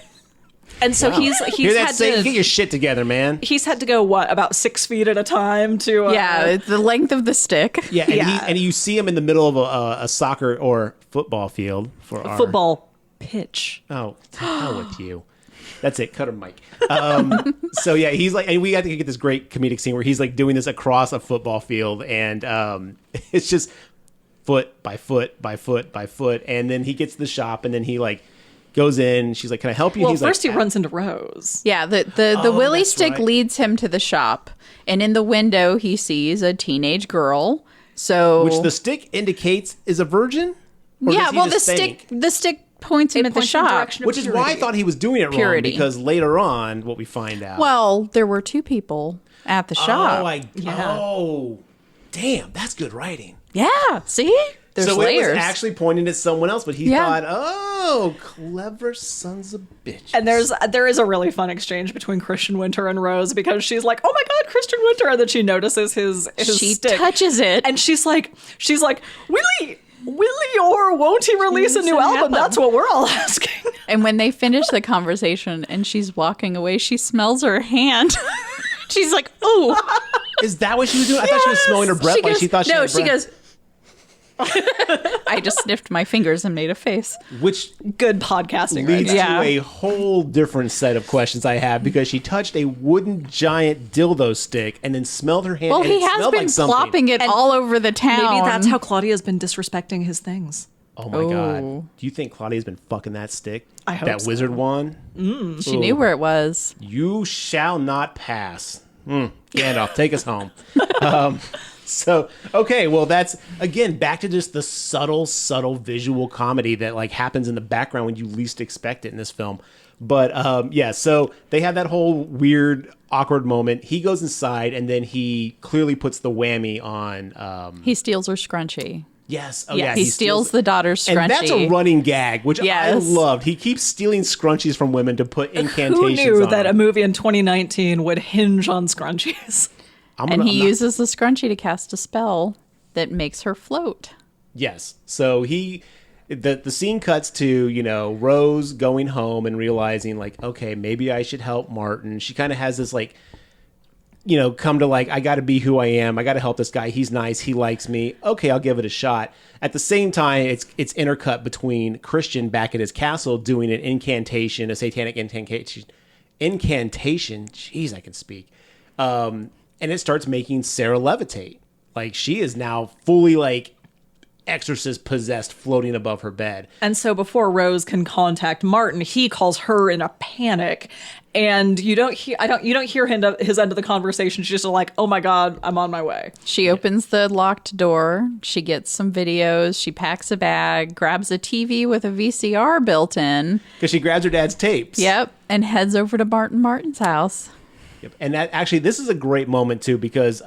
And so he's Hear that, had Satan? Get to your shit together, man. he's had to go about 6 feet at a time to Yeah, it's the length of the stick. Yeah, and, Yeah. and you see him in the middle of a soccer or football field for our football pitch. Oh, to hell with you. That's it. Cut her mic. So yeah, he's like, and we got to get this great comedic scene where he's like doing this across a football field, and it's just foot by foot by foot by foot, and then he gets to the shop, and then he like goes in. She's like, "Can I help you?" Well, he's first like, he runs into Rose. Yeah, the willy that's stick right. leads him to the shop, and in the window he sees a teenage girl. So which the stick indicates is a virgin. Or yeah, does he well just think? the stick points him It at the points in the shop. direction of Which is why I purity. thought he was doing it wrong, Purity. because later on, what we find out. Well, there were two people at the shop. Oh, damn, that's good writing. Yeah, see? There's so layers. it was actually pointing at someone else, but he Yeah. thought, "Oh, clever sons of bitches." And there is a really fun exchange between Christian Winter and Rose because she's like, "Oh my God, Christian Winter!" and then she notices his she stick. touches it. and she's like, Will he or won't he release a new album? That's what we're all asking. And when they finish the conversation and she's walking away, she smells her hand. She's like, "Ooh." Is that what she was doing? I thought she was smelling her breath like she thought she no, had she breath. goes. I just sniffed my fingers and made a face. Which Good podcasting, right? leads Yeah. to a whole different set of questions I have, because she touched a wooden giant dildo stick and then smelled her hand. Well, and he it has smelled been like something. plopping it all over the town. Maybe that's how Claudia's been disrespecting his things. Oh my god! Do you think Claudia's been fucking that stick? I hope that so. wizard wand. she knew where it was. You shall not pass. Gandalf, take us home. So, okay, well, that's, again, back to just the subtle visual comedy that, like, happens in the background when you least expect it in this film. But, yeah, so they have that whole weird, awkward moment. He goes inside, and then he clearly puts the whammy on... He steals her scrunchie. yes. Oh, Yeah, yeah. he steals the daughter's scrunchie. And that's a running gag, which I Yes. loved. He keeps stealing scrunchies from women to put incantations Who knew on that a them. movie in 2019 would hinge on scrunchies? And he uses the scrunchie to cast a spell that makes her float. Yes. So he, the scene cuts to, Rose going home and realizing like, okay, maybe I should help Martin. She kind of has this like, come to like, I got to be who I am. I got to help this guy. He's nice. He likes me. Okay, I'll give it a shot. At the same time, it's intercut between Christian back at his castle doing an incantation, a satanic incantation. Jeez, I can speak. And it starts making Sarah levitate. Like she is now fully like exorcist possessed, floating above her bed. And so before Rose can contact Martin, he calls her in a panic, and you don't hear his end of the conversation. She's just like, "Oh my God, I'm on my way." She opens the locked door. She gets some videos. She packs a bag, grabs a TV with a VCR built in. Because she grabs her dad's tapes. Yep, and heads over to Martin's house. Yep. And this is a great moment too, because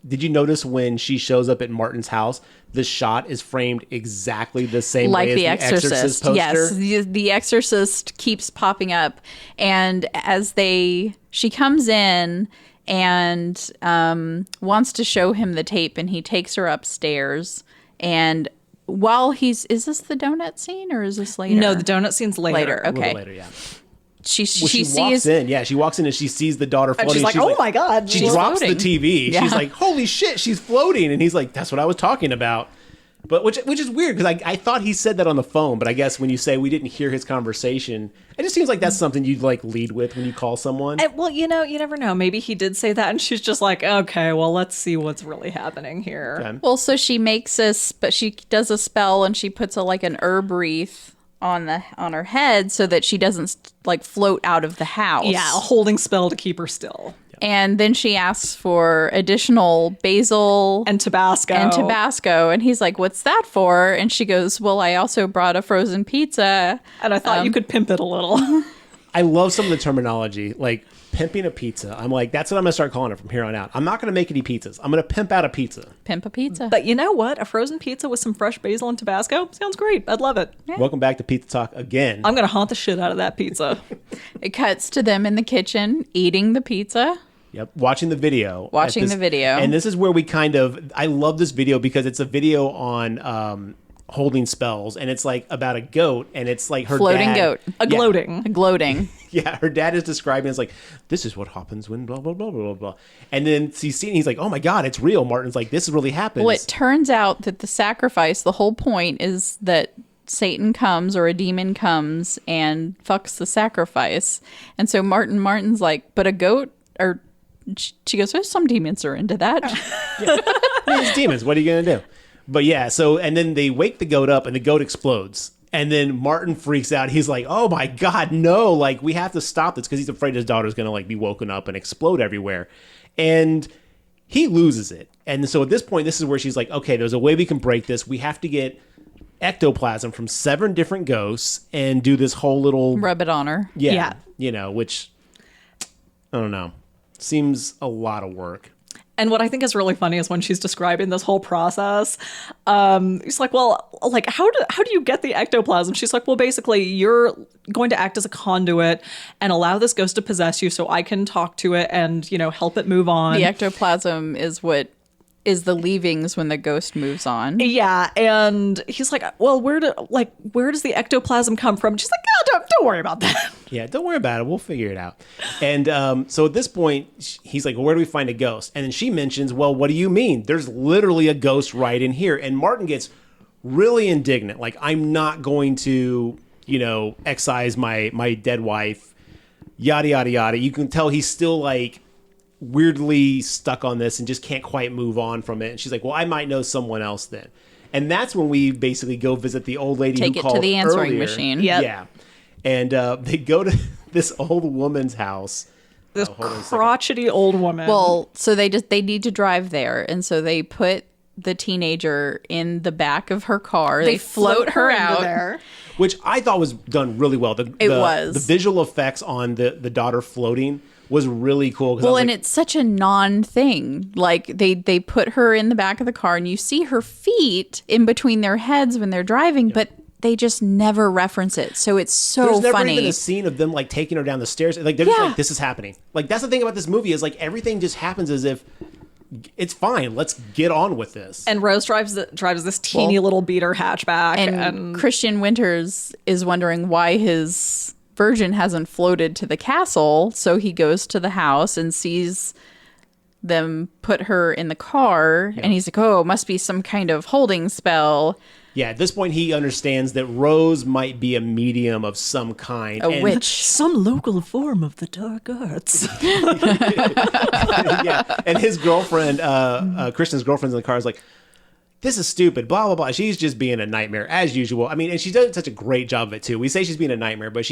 did you notice when she shows up at Martin's house, the shot is framed exactly the same like way the as the Exorcist poster? Yes, the Exorcist keeps popping up, and as she comes in and wants to show him the tape, and he takes her upstairs, and while is this the donut scene or is this later? No, the donut scene's later. A Okay. little later, yeah. She walks in. Yeah, she walks in and she sees the daughter floating. And she's like, "Oh my God!" She she's drops floating. the TV. Yeah. She's like, "Holy shit, she's floating!" And he's like, "That's what I was talking about." But which is weird, because I thought he said that on the phone, but I guess when you say we didn't hear his conversation, it just seems like that's something you'd like lead with when you call someone. Well, you never know. Maybe he did say that, and she's just like, "Okay, well, let's see what's really happening here." Okay. Well, so she she does a spell, and she puts an herb wreath on her head so that she doesn't like float out of the house. Yeah, a holding spell to keep her still. And then she asks for additional basil And Tabasco. And he's like, "What's that for?" And she goes, "Well, I also brought a frozen pizza." And I thought you could pimp it a little. I love some of the terminology, like pimping a pizza. I'm like, that's what I'm going to start calling it from here on out. I'm not going to make any pizzas. I'm going to pimp out a pizza. Pimp a pizza. But you know what? A frozen pizza with some fresh basil and Tabasco sounds great. I'd love it. Yeah. Welcome back to Pizza Talk again. I'm going to haunt the shit out of that pizza. It cuts to them in the kitchen eating the pizza. Yep, watching the video. And this is where we I love this video because it's a video on holding spells, and it's like about a goat, and it's like her floating dad, goat. Gloating. Yeah, her dad is describing it's like, this is what happens when blah, blah, blah, blah, blah. And then he's like, oh my God, it's real. Martin's like, this really happens. Well, it turns out that the sacrifice, the whole point is that Satan comes or a demon comes and fucks the sacrifice. And so Martin's like, but a goat? Or she goes, there's some demons are into that. It's demons. What are you going to do? But yeah, and then they wake the goat up and the goat explodes. And then Martin freaks out. He's like, oh my God, no, like we have to stop this, because he's afraid his daughter's going to like be woken up and explode everywhere. And he loses it. And so at this point, this is where she's like, okay, there's a way we can break this. We have to get ectoplasm from 7 different ghosts and do this whole little... Rub it on her. Yeah. Which, I don't know, seems a lot of work. And what I think is really funny is when she's describing this whole process, he's like, well, like, how do you get the ectoplasm? She's like, well, basically, you're going to act as a conduit and allow this ghost to possess you so I can talk to it and, help it move on. The ectoplasm is what is the leavings when the ghost moves on. Yeah, and he's like, well, where does the ectoplasm come from? And she's like, oh, don't worry about that. Yeah, don't worry about it. We'll figure it out. And so at this point, he's like, well, where do we find a ghost? And then she mentions, well, what do you mean? There's literally a ghost right in here. And Martin gets really indignant. Like, I'm not going to, excise my dead wife, yada, yada, yada. You can tell he's still like weirdly stuck on this and just can't quite move on from it. And she's like, well, I might know someone else then. And that's when we basically go visit the old lady Take who it called to the answering earlier. machine. Yep. Yeah. And they go to this old woman's house. This hold on a second. crotchety old woman. Well, so they need to drive there. And so they put the teenager in the back of her car. They float her into out there. Which I thought was done really well. The visual effects on the daughter floating was really cool. Well, and it's such a non-thing. Like, they put her in the back of the car, and you see her feet in between their heads when they're driving, but they just never reference it. So it's so There's never funny. even a scene of them, like, taking her down the stairs. Like, they're just like, this is happening. Like, that's the thing about this movie is, like, everything just happens as if it's fine. Let's get on with this. And Rose drives this teeny little beater hatchback. And Christian Winters is wondering why his virgin hasn't floated to the castle. So he goes to the house and sees them put her in the car. Yeah. And he's like, oh, it must be some kind of holding spell. Yeah, at this point, he understands that Rose might be a medium of some kind. A witch. Some local form of the dark arts. Yeah, and his girlfriend, Christian's girlfriend's in the car, is like, this is stupid, blah, blah, blah. She's just being a nightmare, as usual. I mean, and she does such a great job of it, too. We say she's being a nightmare, but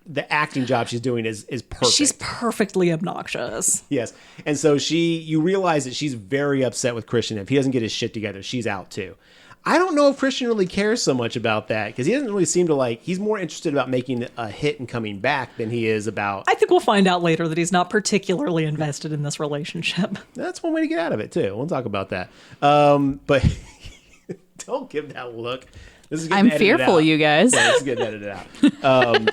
the acting job she's doing is perfect. She's perfectly obnoxious. Yes. And so you realize that she's very upset with Christian. If he doesn't get his shit together, she's out, too. I don't know if Christian really cares so much about that because he doesn't really seem to he's more interested about making a hit and coming back than he is about. I think we'll find out later that he's not particularly invested in this relationship. That's one way to get out of it too. We'll talk about that. But don't give that look. This is I'm fearful, you guys. Yeah, this is getting edited out.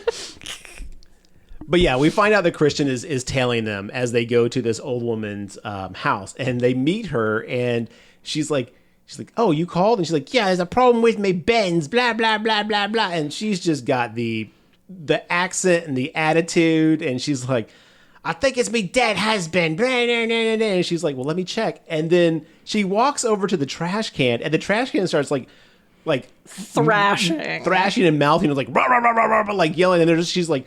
But yeah, we find out that Christian is tailing them as they go to this old woman's house and they meet her and she's like, oh, you called? And she's like, yeah, there's a problem with me Benz, blah, blah, blah, blah, blah. And she's just got the accent and the attitude. And she's like, I think it's me dead husband. Blah, blah, blah, blah. And she's like, well, let me check. And then she walks over to the trash can and the trash can starts like thrashing and mouthing. It's like, rah, rah, rah, rah, rah, like yelling. And she's like,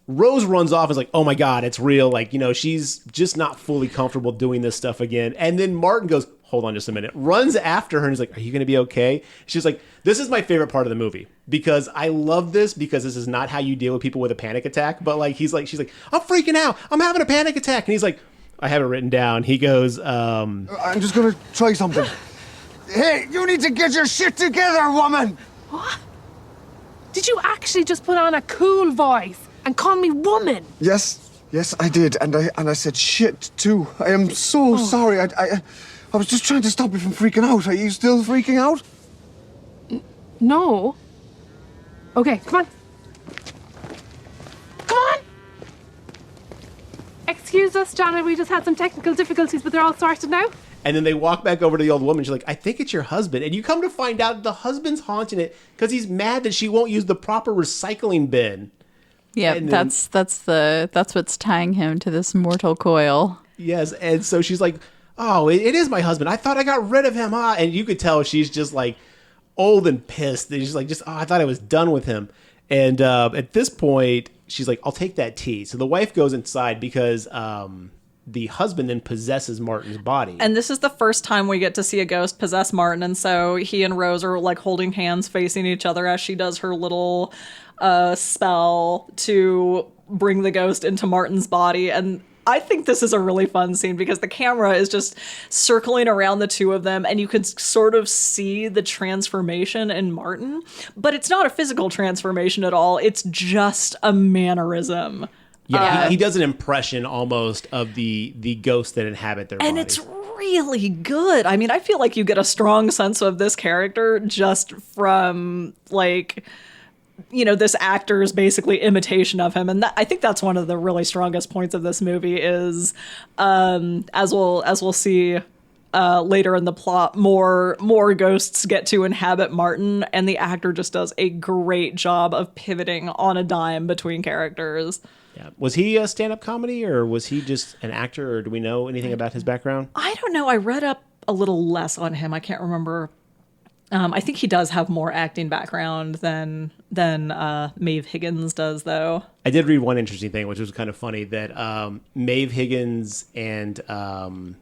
Rose runs off and is like, oh my God, it's real. Like, she's just not fully comfortable doing this stuff again. And then Martin goes, hold on just a minute, runs after her and is like, are you going to be okay? She's like, this is my favorite part of the movie because I love this because this is not how you deal with people with a panic attack. But she's like, I'm freaking out. I'm having a panic attack. And he's like, I have it written down. He goes, I'm just going to try something. Hey, you need to get your shit together, woman. What? Did you actually just put on a cool voice and call me woman? Yes, I did. And I said shit too. I am so sorry. I was just trying to stop you from freaking out. Are you still freaking out? No. Okay, come on. Come on! Excuse us, Jana, we just had some technical difficulties, but they're all sorted now. And then they walk back over to the old woman. She's like, I think it's your husband. And you come to find out the husband's haunting it because he's mad that she won't use the proper recycling bin. Yeah, that's what's tying him to this mortal coil. Yes, and so she's like, oh, it is my husband. I thought I got rid of him, huh? And you could tell she's just like old and pissed. And she's like, I thought I was done with him. And at this point, she's like, I'll take that tea. So the wife goes inside because the husband then possesses Martin's body. And this is the first time we get to see a ghost possess Martin. And so he and Rose are like holding hands facing each other as she does her little spell to bring the ghost into Martin's body. And I think this is a really fun scene because the camera is just circling around the two of them and you can sort of see the transformation in Martin, but it's not a physical transformation at all. It's just a mannerism. Yeah, he does an impression almost of the ghosts that inhabit their bodies. And it's really good. I mean, I feel like you get a strong sense of this character just from this actor's basically imitation of him. And I think that's one of the really strongest points of this movie is, as we'll see later in the plot, more ghosts get to inhabit Martin, and the actor just does a great job of pivoting on a dime between characters. Yeah. Was he a stand-up comedy, or was he just an actor, or do we know anything about his background? I don't know. I read up a little less on him. I can't remember. I think he does have more acting background than Maeve Higgins does, though. I did read one interesting thing, which was kind of funny, that Maeve Higgins and one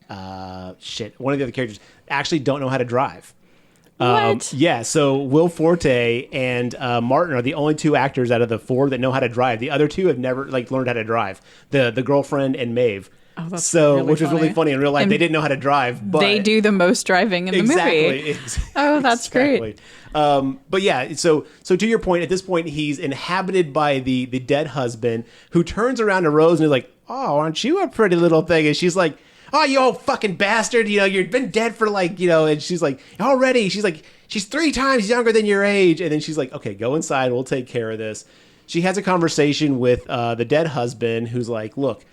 of the other characters actually don't know how to drive. What? Yeah, so Will Forte and Martin are the only two actors out of the four that know how to drive. The other two have never learned how to drive. The girlfriend and Maeve. Oh, that's which was really funny in real life. And they didn't know how to drive, but they do the most driving in the movie. Exactly. Oh, that's great. But yeah, so to your point, at this point, he's inhabited by the dead husband, who turns around to Rose and is like, "Oh, aren't you a pretty little thing?" And she's like, "Oh, you old fucking bastard! You've been dead for And she's like, "Already?" She's like, "She's 3 times younger than your age." And then she's like, "Okay, go inside. We'll take care of this." She has a conversation with the dead husband, who's like, "Look,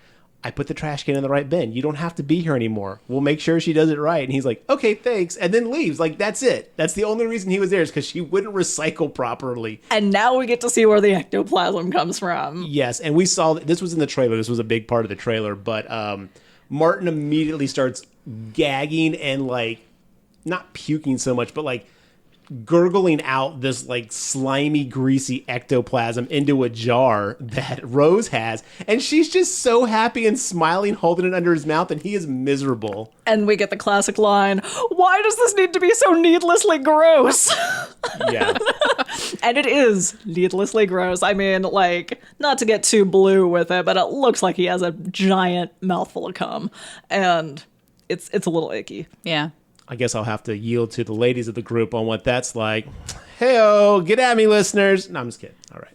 I put the trash can in the right bin. You don't have to be here anymore. We'll make sure she does it right. And he's like, okay, thanks. And then leaves. Like, that's it. That's the only reason he was there, is because she wouldn't recycle properly. And now we get to see where the ectoplasm comes from. Yes. And we saw, this was in the trailer. This was a big part of the trailer. But Martin immediately starts gagging and like, not puking so much, but like gurgling out this like slimy, greasy ectoplasm into a jar that Rose has. And she's just so happy and smiling, holding it under his mouth, and he is miserable. And we get the classic line, why does this need to be so needlessly gross? Yeah. And it is needlessly gross. I mean, like, not to get too blue with it, but it looks like he has a giant mouthful of cum. And it's a little icky. Yeah. I guess I'll have to yield to the ladies of the group on what that's like. Hey-oh, get at me, listeners. No, I'm just kidding. All right.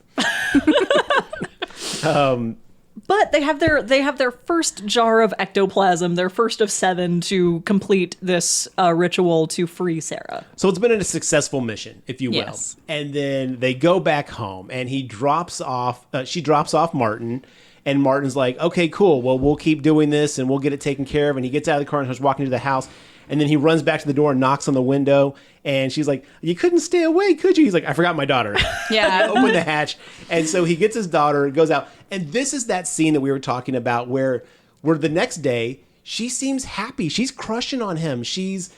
But they have their first jar of ectoplasm, their first of 7 to complete this ritual to free Sarah. So it's been a successful mission, if you will. Yes. And then they go back home, and she drops off Martin, and Martin's like, okay, cool. Well, we'll keep doing this, and we'll get it taken care of. And he gets out of the car and starts walking to the house. And then he runs back to the door and knocks on the window. And she's like, you couldn't stay away, could you? He's like, I forgot my daughter. Yeah. Open the hatch. And so he gets his daughter, goes out. And this is that scene that we were talking about where the next day, she seems happy. She's crushing on him. She's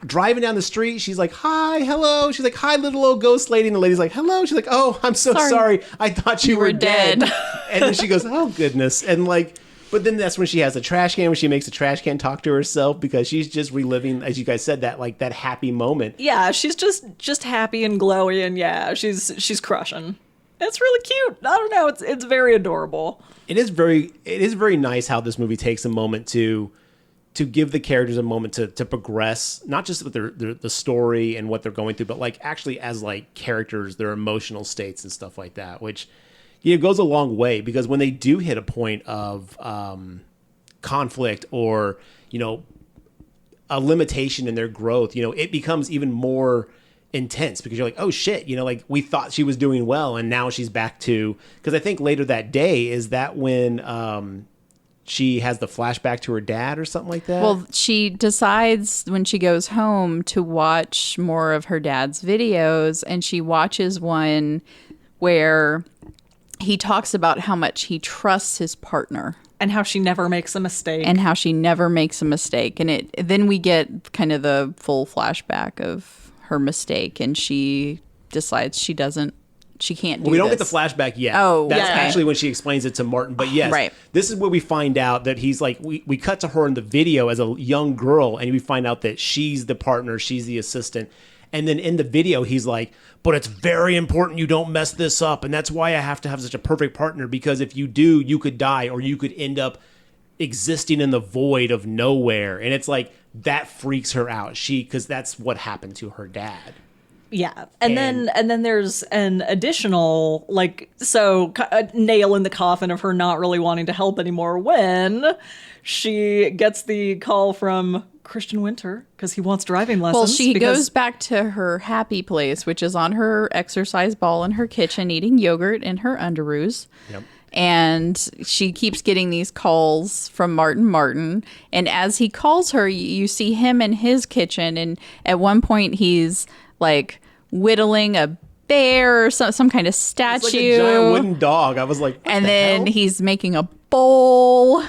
driving down the street. She's like, hi, hello. She's like, hi, little old ghost lady. And the lady's like, hello. She's like, oh, I'm so sorry. I thought you were dead. And then she goes, oh, goodness. And like... But then that's when she has a trash can, where she makes a trash can talk to herself, because she's just reliving, as you guys said, that like that happy moment. Yeah, she's just happy and glowy, and yeah, she's crushing. It's really cute. I don't know, it's very adorable. It is very nice how this movie takes a moment to give the characters a moment to progress, not just with the story and what they're going through, but like actually as like characters, their emotional states and stuff like that, which it goes a long way, because when they do hit a point of conflict or, a limitation in their growth, it becomes even more intense, because you're like, oh shit, like we thought she was doing well, and now she's back to, because I think later that day, is that when she has the flashback to her dad or something like that? Well, she decides when she goes home to watch more of her dad's videos, and she watches one where he talks about how much he trusts his partner. And how she never makes a mistake. And then we get kind of the full flashback of her mistake, and she decides she can't do Well, we don't get the flashback yet. Oh, that's yeah. actually when she explains it to Martin. But yes, Right. This is where we find out that he's like, we cut to her in the video as a young girl, and we find out that she's the partner, she's the assistant. And then in the video, he's like, but it's very important you don't mess this up. And that's why I have to have such a perfect partner, because if you do, you could die, or you could end up existing in the void of nowhere. And it's like, that freaks her out. Because that's what happened to her dad. Yeah. And then there's an additional, a nail in the coffin of her not really wanting to help anymore, when she gets the call from Christian Winter, because he wants driving lessons. Well, she goes back to her happy place, which is on her exercise ball in her kitchen, eating yogurt in her underoos. Yep. And she keeps getting these calls from Martin. And as he calls her, you see him in his kitchen. And at one point, he's like whittling a bear or some kind of statue. It's like a giant wooden dog. I was like, what and the then hell? He's making a bowl.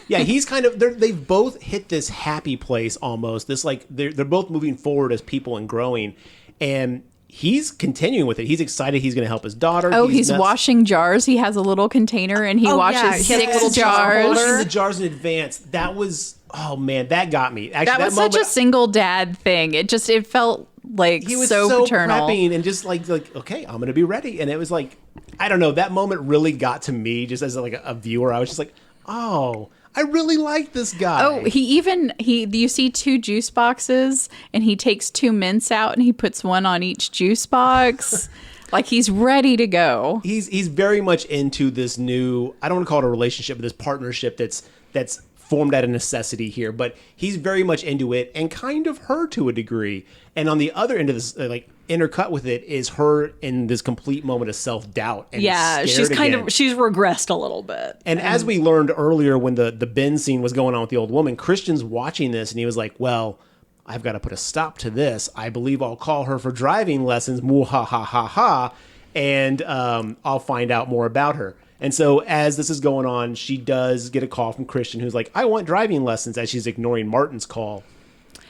Yeah, he's kind of, they've both hit this happy place almost. This like, they're both moving forward as people and growing. And he's continuing with it. He's excited he's going to help his daughter. Oh, he's washing jars. He has a little container, and he washes 6 jars. Washing the jars in advance. That was, oh man, that got me. Actually, that was such a single dad thing. It felt like he was so paternal. prepping and just like, okay, I'm going to be ready. And it was like, I don't know, that moment really got to me just as like a viewer. I was just like, oh, I really like this guy. Oh, you see 2 juice boxes, and he takes 2 mints out, and he puts one on each juice box. Like, he's ready to go. He's very much into this new, I don't want to call it a relationship, but this partnership that's formed out of necessity here, but he's very much into it and kind of her to a degree. And on the other end of this, like intercut with it is her in this complete moment of self-doubt. And she's scared she's regressed a little bit. And as we learned earlier when the bin scene was going on with the old woman, Christian's watching this and he was like, well, I've got to put a stop to this. I believe I'll call her for driving lessons, moo-ha-ha-ha-ha, and I'll find out more about her. And so as this is going on, she does get a call from Christian who's like, I want driving lessons, as she's ignoring Martin's call.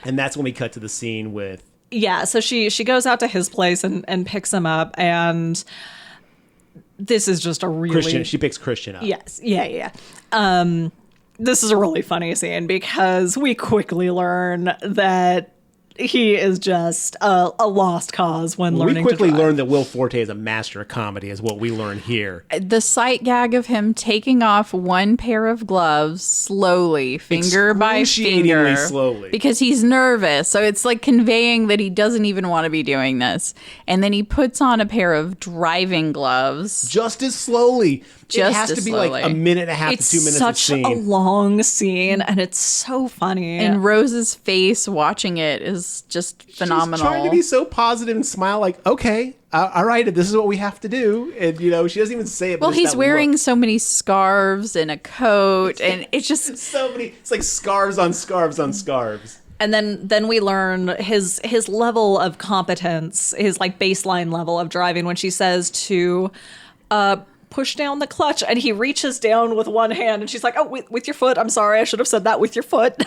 And that's when we cut to the scene with... Yeah, so she goes out to his place and picks him up, and this is just a really... Christian, she picks Christian up. Yes, yeah. This is a really funny scene because we quickly learn that he is just a lost cause when learning to drive. We quickly learn that Will Forte is a master of comedy, is what we learn here. The sight gag of him taking off one pair of gloves slowly, finger by finger. Excruciatingly slowly. Because he's nervous. So it's like conveying that he doesn't even want to be doing this. And then he puts on a pair of driving gloves. Just as slowly. It has to be slowly. like a minute and a half to 2 minutes of scene. It's such a long scene, and it's so funny. And Rose's face watching it is just phenomenal. She's trying to be so positive and smile like, okay, all right, this is what we have to do. And, you know, she doesn't even say it. Well, he's wearing so many scarves and a coat, and it's just... It's like scarves on scarves on scarves. And then we learn his level of competence, his like baseline level of driving when she says to... push down the clutch, and he reaches down with one hand, and she's like, oh, with your foot. I'm sorry, I should have said that, with your foot.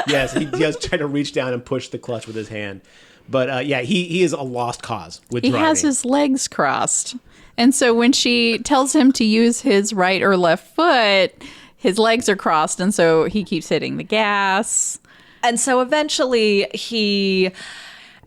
Yes, he does try to reach down and push the clutch with his hand. But yeah, he is a lost cause with driving. He has his legs crossed. And so when she tells him to use his right or left foot, his legs are crossed, and so he keeps hitting the gas. And so eventually he...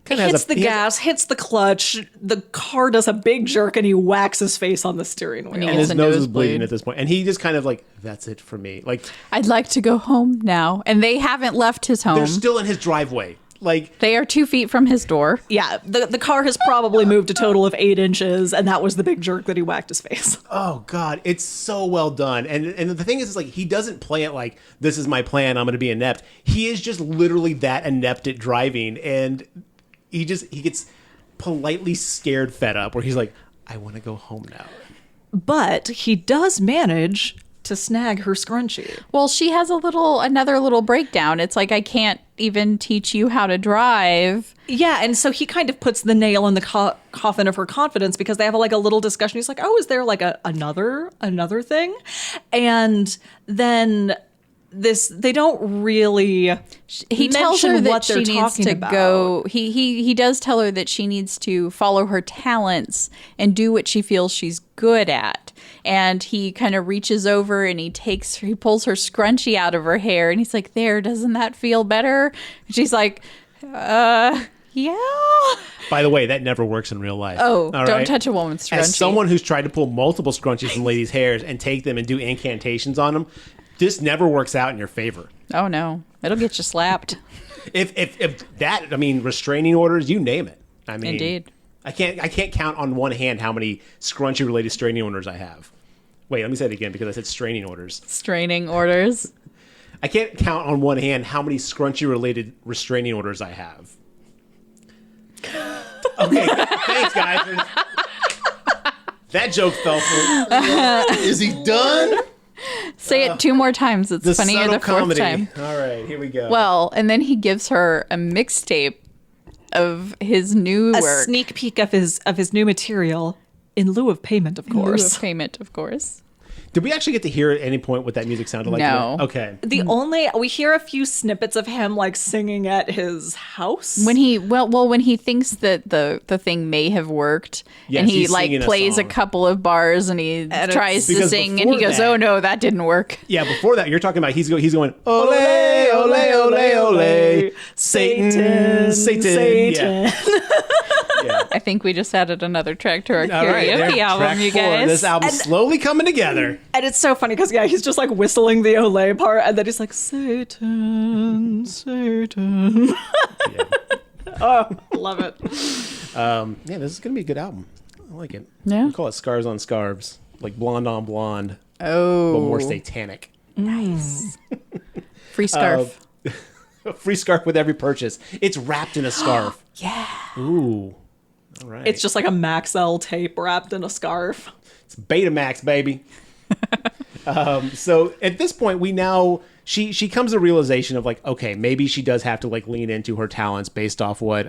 hits the gas, hits the clutch, the car does a big jerk, and he whacks his face on the steering wheel. And his nose is bleeding at this point. And he just kind of like, that's it for me. Like, I'd like to go home now. And they haven't left his home. They're still in his driveway. Like, they are 2 feet from his door. Yeah, the car has probably moved a total of 8 inches, and that was the big jerk that he whacked his face. Oh, God, it's so well done. And the thing is, like, he doesn't play it like, this is my plan, I'm going to be inept. He is just literally that inept at driving, and... He gets politely scared fed up where he's like, I want to go home now. But he does manage to snag her scrunchie. Well, she has another little breakdown. It's like, I can't even teach you how to drive. Yeah, and so he kind of puts the nail in the coffin of her confidence because they have a little discussion. He's like, oh, is there like another thing? And then... they don't really he tells her that what she needs to go. He does tell her that she needs to follow her talents and do what she feels she's good at. And he kind of reaches over and he pulls her scrunchie out of her hair, and he's like, there, doesn't that feel better? And she's like, yeah. By the way, that never works in real life. Oh, don't touch a woman's scrunchie. As someone who's tried to pull multiple scrunchies from ladies' hairs and take them and do incantations on them, this never works out in your favor. Oh, no. It'll get you slapped. If that, I mean, restraining orders, you name it. I mean, indeed. I can't count on one hand how many scrunchie-related restraining orders I have. Wait, let me say it again because I said straining orders. Straining orders. I can't count on one hand how many scrunchie-related restraining orders I have. Okay, thanks, guys. That joke fell through. Is he done? Say it 2 more times. It's funnier the 4th comedy. time. All right, here we go. Well, and then he gives her a mixtape of his new work. A sneak peek of his new material in lieu of payment, of course. In lieu of payment, of course. Did we actually get to hear at any point what that music sounded like? No. Okay. We hear a few snippets of him like singing at his house. When he when he thinks that the thing may have worked, yes, and he like plays a couple of bars and he tries to sing and he goes, "Oh no, that didn't work." Yeah, before that, you're talking about he's going, "Ole, ole, ole, ole, Satan, Satan." Yeah. Yeah. I think we just added another track to our karaoke album, you guys. This album's slowly coming together. And it's so funny because, he's just like whistling the Olay part, and then he's like, Satan, Satan. Yeah. Oh, love it. Yeah, this is going to be a good album. I like it. Yeah. We call it Scars on Scarves, like Blonde on Blonde. Oh. But more satanic. Nice. Free scarf. A free scarf with every purchase. It's wrapped in a scarf. Yeah. Ooh. All right. It's just like a Maxell tape wrapped in a scarf. It's Betamax, baby. So at this point, she comes to the realization of like, okay, maybe she does have to like lean into her talents based off what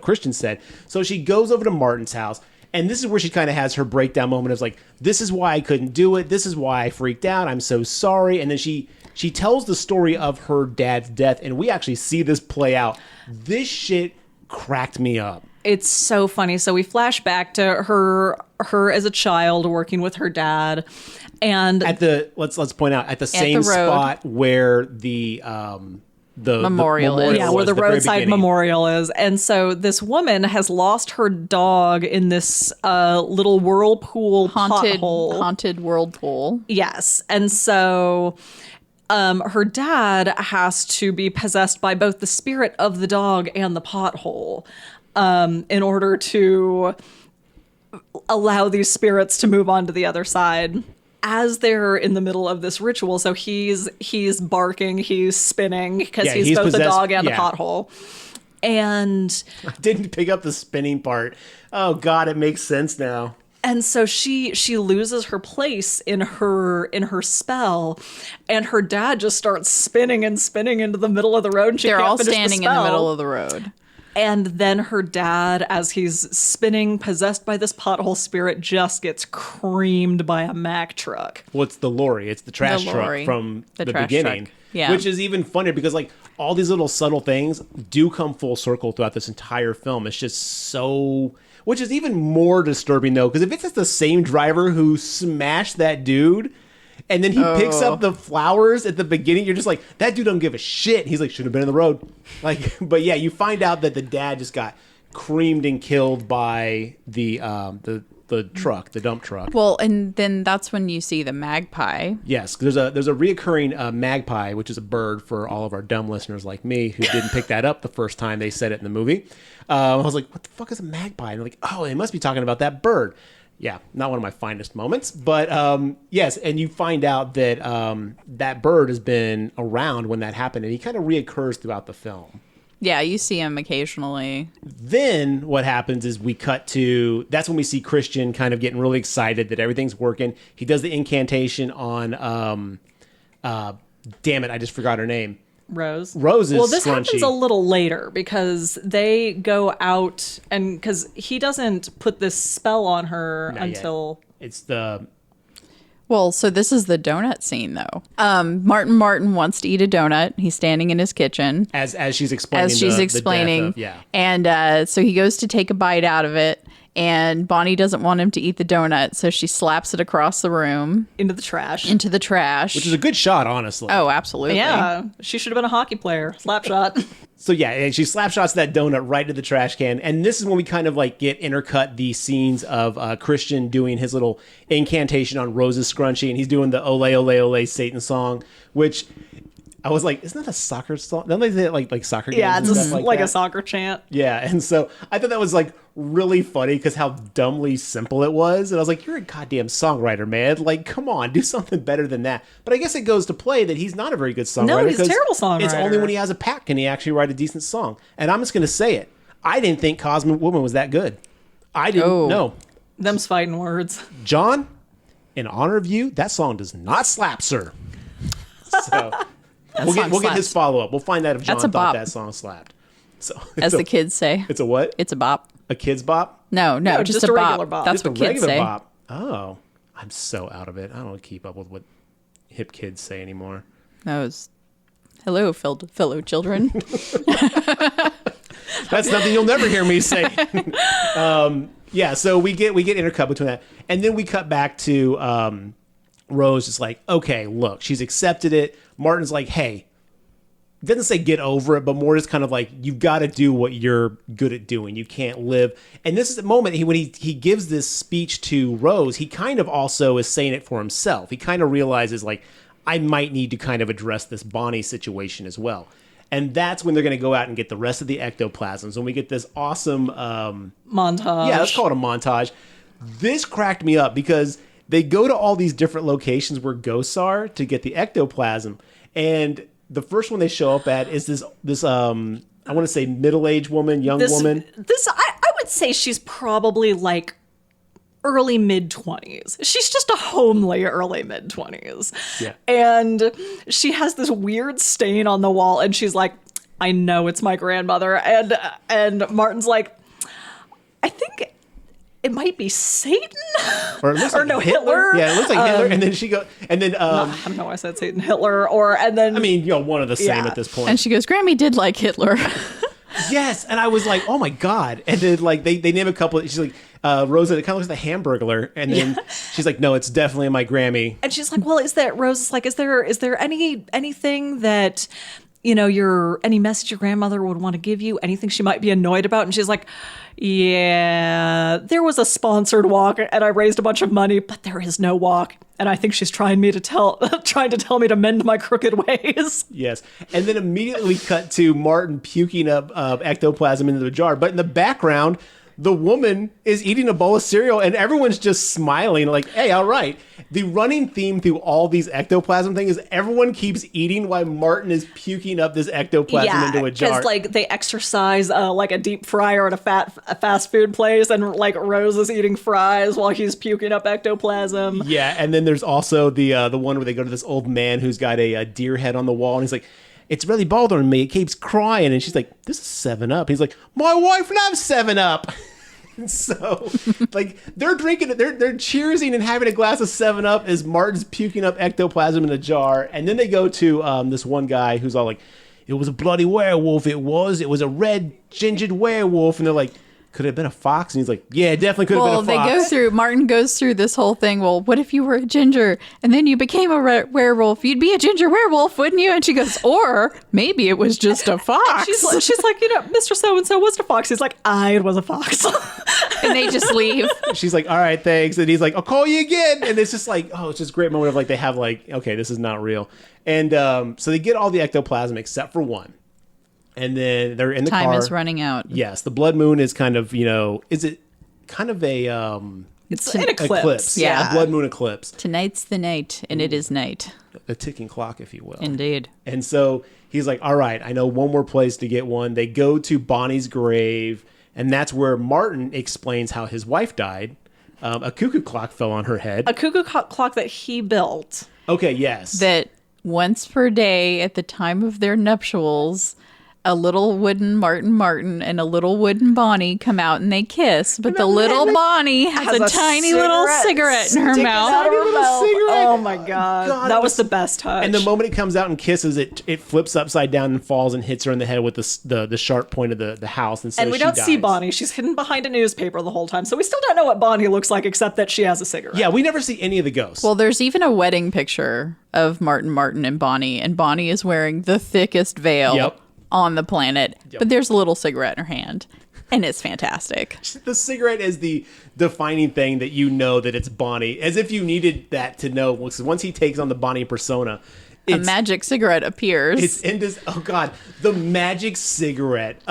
Christian said. So she goes over to Martin's house, and this is where she kind of has her breakdown moment of like, this is why I couldn't do it. This is why I freaked out. I'm so sorry. And then she tells the story of her dad's death, and we actually see this play out. This shit cracked me up. It's so funny. So we flash back to her as a child working with her dad, and at the let's point out at the same spot where the memorial is. Yeah, where the roadside memorial is. And so this woman has lost her dog in this little whirlpool haunted whirlpool. Yes. And so her dad has to be possessed by both the spirit of the dog and the pothole in order to allow these spirits to move on to the other side. As they're in the middle of this ritual, so he's barking, he's spinning because he's both the dog and the pothole. And I didn't pick up the spinning part. Oh God, it makes sense now. And so she loses her place in her spell, and her dad just starts spinning and spinning into the middle of the road. And they're all standing in the middle of the road. And then her dad, as he's spinning, possessed by this pothole spirit, just gets creamed by a Mack truck. Well, it's the lorry. It's the trash truck from the beginning. Truck. Yeah. Which is even funnier because, like, all these little subtle things do come full circle throughout this entire film. It's just so... Which is even more disturbing, though, because if it's just the same driver who smashed that dude... And then he picks up the flowers at the beginning. You're just like, that dude don't give a shit. He's like, should have been in the road. Like, but yeah, you find out that the dad just got creamed and killed by the truck, the dump truck. Well, and then that's when you see the magpie. Yes, there's a reoccurring magpie, which is a bird for all of our dumb listeners like me who didn't pick that up the first time they said it in the movie. I was like, what the fuck is a magpie? And they're like, oh, they must be talking about that bird. Yeah, not one of my finest moments, but yes, and you find out that that bird has been around when that happened, and he kind of reoccurs throughout the film. Yeah, you see him occasionally. Then what happens is we cut to, that's when we see Christian kind of getting really excited that everything's working. He does the incantation on, damn it, I just forgot her name. Rose's Well, this scrunchy. happens a little later because they go out and because he doesn't put this spell on her until it's the. Well, so this is the donut scene though. Martin wants to eat a donut. He's standing in his kitchen As she's explaining. The death of, And so he goes to take a bite out of it. And Bonnie doesn't want him to eat the donut, so she slaps it across the room. Into the trash. Which is a good shot, honestly. Oh, absolutely. Yeah, she should have been a hockey player. Slap shot. So yeah, and she slap shots that donut right to the trash can. And this is when we kind of like get intercut the scenes of Christian doing his little incantation on Rose's scrunchie. And he's doing the Ole, Ole, Ole Satan song, which... I was like, isn't that a soccer song? Don't they say it like soccer games? Yeah, it's and stuff like that? a soccer chant. Yeah, and so I thought that was like really funny because how dumbly simple it was. And I was like, you're a goddamn songwriter, man. Like, come on, do something better than that. But I guess it goes to play that he's not a very good songwriter. No, he's a terrible songwriter. It's only when he has a pack can he actually write a decent song. And I'm just going to say it. I didn't think Cosmic Woman was that good. I didn't know. Them's fighting words. John, in honor of you, that song does not slap, sir. So... We'll get his follow-up. We'll find out if John thought that song slapped. So, as the kids say. It's a what? It's a bop. A kid's bop? No, just a regular bop. bop. That's just what a kids regular say. Bop. Oh, I'm so out of it. I don't keep up with what hip kids say anymore. Hello, fellow children. That's nothing you'll never hear me say. Yeah, so we get intercut between that. And then we cut back to... Rose is like, okay, look, she's accepted it. Martin's like, hey, doesn't say get over it, but more just kind of like, you've got to do what you're good at doing. You can't live. And this is the moment when he gives this speech to Rose, he kind of also is saying it for himself. He kind of realizes like, I might need to kind of address this Bonnie situation as well. And that's when they're going to go out and get the rest of the ectoplasms. And we get this awesome montage. Yeah, let's call it a montage. This cracked me up because they go to all these different locations where ghosts are to get the ectoplasm. And the first one they show up at is this I want to say middle-aged woman, young woman. I would say she's probably like early mid-20s. She's just a homely early mid-20s. Yeah. And she has this weird stain on the wall, and she's like, I know it's my grandmother. And Martin's like, I think it might be Satan. Or it looks like Hitler. Yeah, it looks like Hitler. And then she goes, and then I don't know why I said Satan, Hitler, I mean, one of the same at this point. And she goes, Grammy did like Hitler. Yes, and I was like, oh my God. And then like they name a couple, she's like, Rosa, it kind of looks like the Hamburglar. And then she's like, no, it's definitely my Grammy. And she's like, well, Rosa's like, is there anything that, any message your grandmother would want to give you, anything she might be annoyed about? And she's like, yeah, there was a sponsored walk and I raised a bunch of money, but there is no walk. And I think she's trying to tell me to mend my crooked ways. Yes. And then immediately cut to Martin puking up ectoplasm into the jar. But in the background, the woman is eating a bowl of cereal and everyone's just smiling like, hey, all right. The running theme through all these ectoplasm things is everyone keeps eating while Martin is puking up this ectoplasm into a jar. Because like they exercise like a deep fryer at a fast food place, and like Rose is eating fries while he's puking up ectoplasm. Yeah, and then there's also the one where they go to this old man who's got a deer head on the wall, and he's like, it's really bothering me. It keeps crying. And she's like, this is 7-Up. He's like, my wife loves 7-Up. And so, like, they're drinking it. They're cheersing and having a glass of 7-Up as Martin's puking up ectoplasm in a jar. And then they go to this one guy who's all like, it was a bloody werewolf. It was a red gingered werewolf. And they're like, could it have been a fox? And he's like, yeah, it definitely could have been a fox. Martin goes through this whole thing. Well, what if you were a ginger and then you became a werewolf? You'd be a ginger werewolf, wouldn't you? And she goes, or maybe it was just a fox. she's like, Mr. So-and-so was a fox. He's like, it was a fox. And they just leave. She's like, all right, thanks. And he's like, I'll call you again. And it's just like, it's just a great moment of like, they have like, okay, this is not real. And so they get all the ectoplasm except for one. And then they're in the car. Time is running out. Yes, the blood moon is kind of, is it kind of a... it's an eclipse. Yeah. A blood moon eclipse. Tonight's the night, and it is night. A ticking clock, if you will. Indeed. And so he's like, all right, I know one more place to get one. They go to Bonnie's grave, and that's where Martin explains how his wife died. A cuckoo clock fell on her head. A cuckoo clock that he built. Okay, yes. That once per day at the time of their nuptials, a little wooden Martin and a little wooden Bonnie come out and they kiss, but the little Bonnie has a tiny little cigarette in her mouth. Oh my God. That was the best touch. And the moment it comes out and kisses, it flips upside down and falls and hits her in the head with the sharp point of the house. And so we don't see Bonnie. She's hidden behind a newspaper the whole time. So we still don't know what Bonnie looks like except that she has a cigarette. Yeah, we never see any of the ghosts. Well, there's even a wedding picture of Martin, and Bonnie is wearing the thickest veil on the planet, but there's a little cigarette in her hand, and it's fantastic. The cigarette is the defining thing that you know that it's Bonnie, as if you needed that to know. Once he takes on the Bonnie persona, a magic cigarette appears. It's in this. Oh God, the magic cigarette.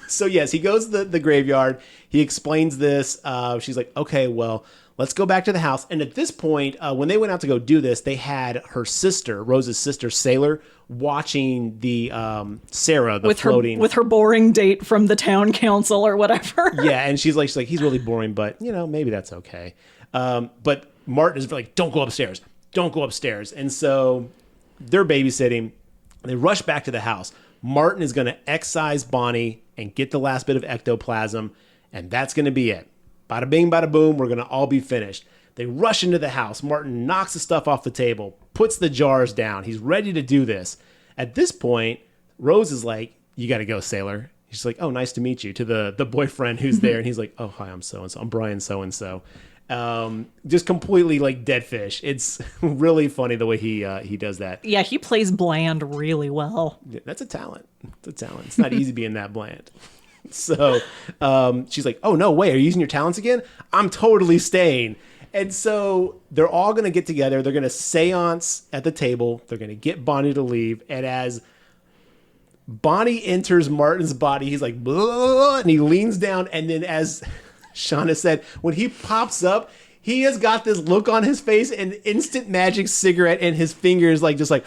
So yes, he goes to the graveyard. He explains this. She's like, okay, well, let's go back to the house. And at this point, when they went out to go do this, they had her sister, Rose's sister, Sailor, watching the Sarah, the floating with her boring date from the town council or whatever. Yeah, and she's like, he's really boring, but maybe that's okay. But Martin is like, don't go upstairs. And so they're babysitting. They rush back to the house. Martin is going to excise Bonnie and get the last bit of ectoplasm, and that's going to be it. Bada bing, bada boom, we're going to all be finished. They rush into the house. Martin knocks the stuff off the table, puts the jars down. He's ready to do this. At this point, Rose is like, you got to go, Sailor. She's like, oh, nice to meet you, to the boyfriend who's there. And he's like, oh, hi, I'm so-and-so. I'm Brian so-and-so. Just completely like dead fish. It's really funny the way he does that. Yeah, he plays bland really well. Yeah, that's a talent. It's not easy being that bland. So she's like, oh, no way. Are you using your talents again? I'm totally staying. And so they're all going to get together. They're going to seance at the table. They're going to get Bonnie to leave. And as Bonnie enters Martin's body, he's like, blah, and he leans down. And then as Shaunna said, when he pops up, he has got this look on his face and instant magic cigarette in his fingers, like just like,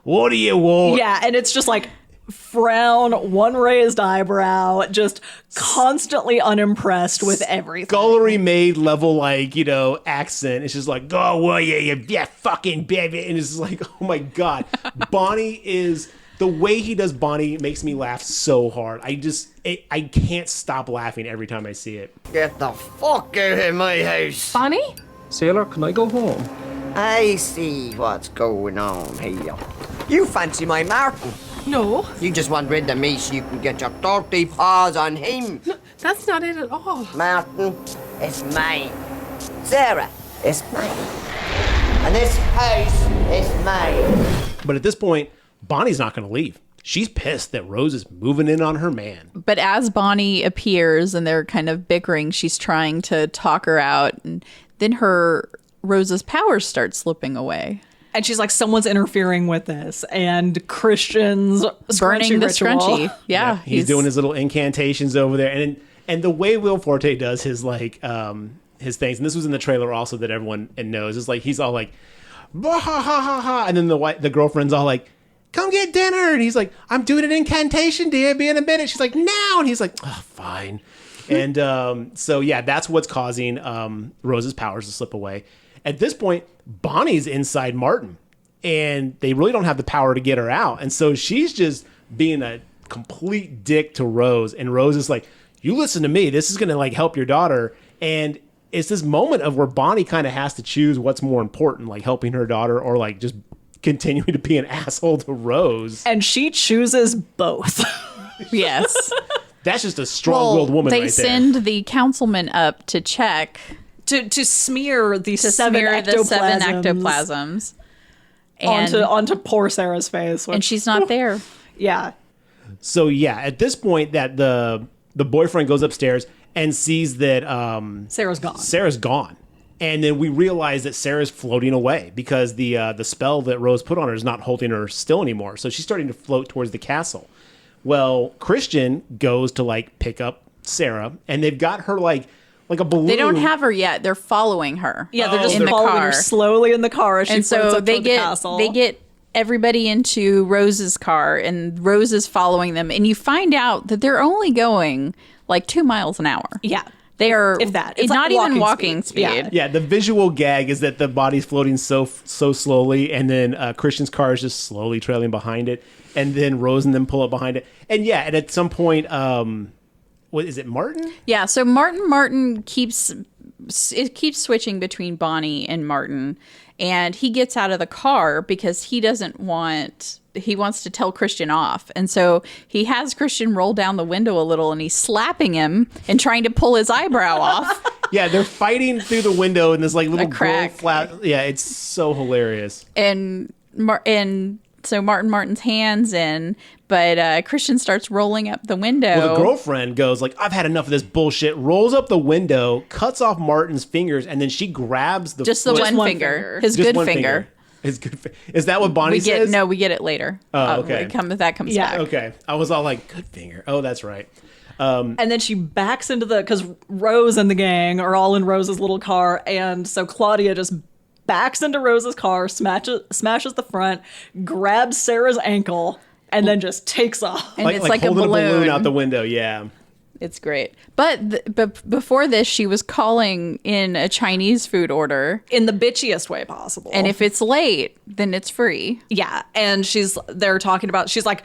what do you want? Yeah, and it's just like frown, one raised eyebrow, just constantly unimpressed with everything. Scullery maid level, like, you know, accent. It's just like, oh, well, yeah, fucking baby. And it's just like, oh my God. Bonnie is, the way he does Bonnie makes me laugh so hard. I can't stop laughing every time I see it. Get the fuck out of my house. Bonnie? Sailor, can I go home? I see what's going on here. You fancy my Martin? No. You just want rid of me so you can get your dirty paws on him. No, that's not it at all. Martin, it's mine. Sarah, it's mine. And this house is mine. But at this point, Bonnie's not going to leave. She's pissed that Rose is moving in on her man. But as Bonnie appears and they're kind of bickering, she's trying to talk her out. And then Rose's powers start slipping away. And she's like, someone's interfering with this. And Christian's Burning the ritual. scrunchie. Yeah. He's doing his little incantations over there. And the way Will Forte does his, like, his things, and this was in the trailer also that everyone knows, is like, he's all like, bah, ha, ha, ha, ha. And then the girlfriend's all like, come get dinner. And he's like, I'm doing an incantation, dear. Be in a minute. She's like, now. And he's like, oh, fine. And so, yeah, that's what's causing Rose's powers to slip away. At this point, Bonnie's inside Martin, and they really don't have the power to get her out. And so she's just being a complete dick to Rose. And Rose is like, you listen to me. This is going to, like, help your daughter. And it's this moment of where Bonnie kind of has to choose what's more important, like helping her daughter or, like, just continuing to be an asshole to Rose. And she chooses both. Yes. That's just a strong-willed woman right there. They send the councilman up to check. To smear the To seven smear the ectoplasms, 7 ectoplasms. And, onto poor Sarah's face. and she's not there. Yeah. So, yeah, at this point that the boyfriend goes upstairs and sees that Sarah's gone. And then we realize that Sarah's floating away because the spell that Rose put on her is not holding her still anymore. So she's starting to float towards the castle. Well, Christian goes to, like, pick up Sarah, and they've got her like a balloon. They don't have her yet. They're following her. Yeah, they're just in the following car. her slowly in the car as she And floats so up they toward the get castle. they get everybody into Rose's car, and Rose is following them. And you find out that they're only going like 2 miles an hour. Yeah. They are, if that. It's not like even walking speed. Yeah. Yeah, the visual gag is that the body's floating so slowly, and then Christian's car is just slowly trailing behind it, and then Rose and them pull up behind it. And yeah, and at some point, what is it, Martin? Yeah, so Martin keeps switching between Bonnie and Martin, and he gets out of the car because he wants to tell Christian off. And so he has Christian roll down the window a little, and he's slapping him and trying to pull his eyebrow off. Yeah, they're fighting through the window in this like little crack. gold flat. Yeah, it's so hilarious. And so Martin's hands in, but Christian starts rolling up the window. Well, the girlfriend goes like, I've had enough of this bullshit, rolls up the window, cuts off Martin's fingers, and then she grabs the just the one finger. His Just good one finger. His good Is that what Bonnie says? No, we get it later. Oh, okay. That comes back. Okay. I was all like, good finger. Oh, that's right. And then she backs into because Rose and the gang are all in Rose's little car. And so Claudia just backs into Rose's car, smashes the front, grabs Sarah's ankle, and then just takes off. And it's like a holding balloon. out the window. Yeah. It's great. But before this, she was calling in a Chinese food order. In the bitchiest way possible. And if it's late, then it's free. Yeah. And they're talking about, she's like,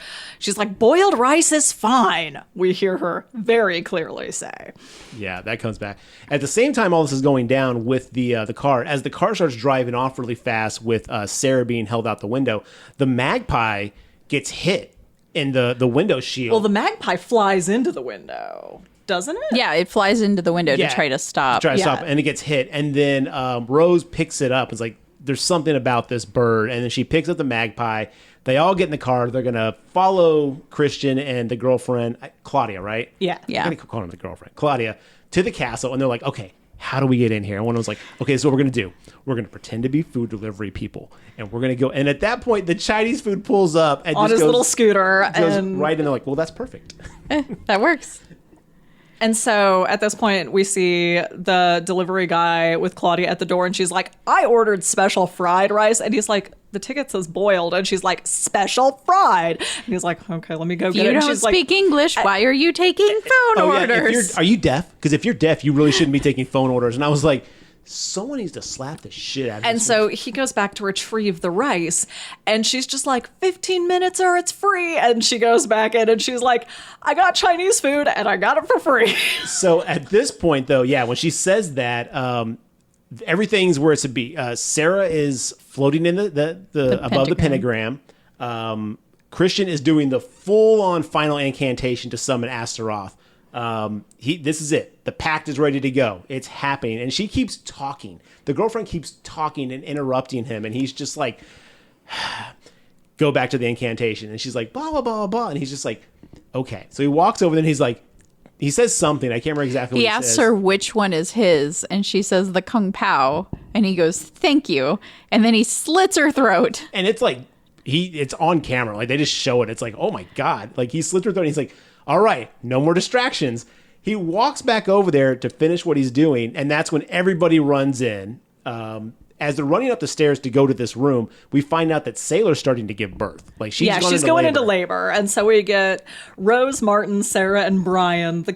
boiled rice is fine. We hear her very clearly say. Yeah, that comes back. At the same time, all this is going down with the car. As the car starts driving off really fast with Sarah being held out the window, the magpie gets hit in the window shield. Well, the magpie flies into the window, doesn't it? Yeah, it flies into the window to try to stop. And it gets hit. And then Rose picks it up. It's like, there's something about this bird. And then she picks up the magpie. They all get in the car. They're going to follow Christian and the girlfriend, Claudia, right? Yeah. Yeah. I'm going to call her the girlfriend, Claudia, to the castle. And they're like, okay, how do we get in here? And one was like, okay, so what we're going to do, we're going to pretend to be food delivery people. And we're going to go. And at that point, the Chinese food pulls up. And on just his goes, little scooter. Goes And right in. They're like, well, that's perfect. That works. And so at this point, we see the delivery guy with Claudia at the door, and she's like, I ordered special fried rice. And he's like, the ticket says boiled, and she's like, special fried. And he's like, okay, let me go get it. You And don't she's speak English. Why are you taking phone orders? Are you deaf? Because if you're deaf, you really shouldn't be taking phone orders. And I was like, someone needs to slap the shit out of And this so woman. he goes back to retrieve the rice, and she's just like, 15 minutes or it's free. And she goes back in, and she's like, I got Chinese food, and I got it for free. So at this point, though, yeah, when she says that, everything's where it's to be. Sarah is floating in the above the pentagram. Christian is doing the full-on final incantation to summon Astaroth. This is it. The pact is ready to go. It's happening. And she keeps talking. The girlfriend keeps talking and interrupting him. And he's just like, go back to the incantation. And she's like, blah, blah, blah, blah. And he's just like, okay. So he walks over and he's like, he says something. I can't remember exactly what he says. He asks her which one is his, and she says the Kung Pao. And he goes, thank you. And then he slits her throat. And it's like, it's on camera. Like, they just show it. It's like, oh my God. Like, he slits her throat and he's like, all right, no more distractions. He walks back over there to finish what he's doing, and that's when everybody runs in. As they're running up the stairs to go to this room, we find out that Sailor's starting to give birth. Like, she's going into labor. And so we get Rose, Martin, Sarah, and Brian, the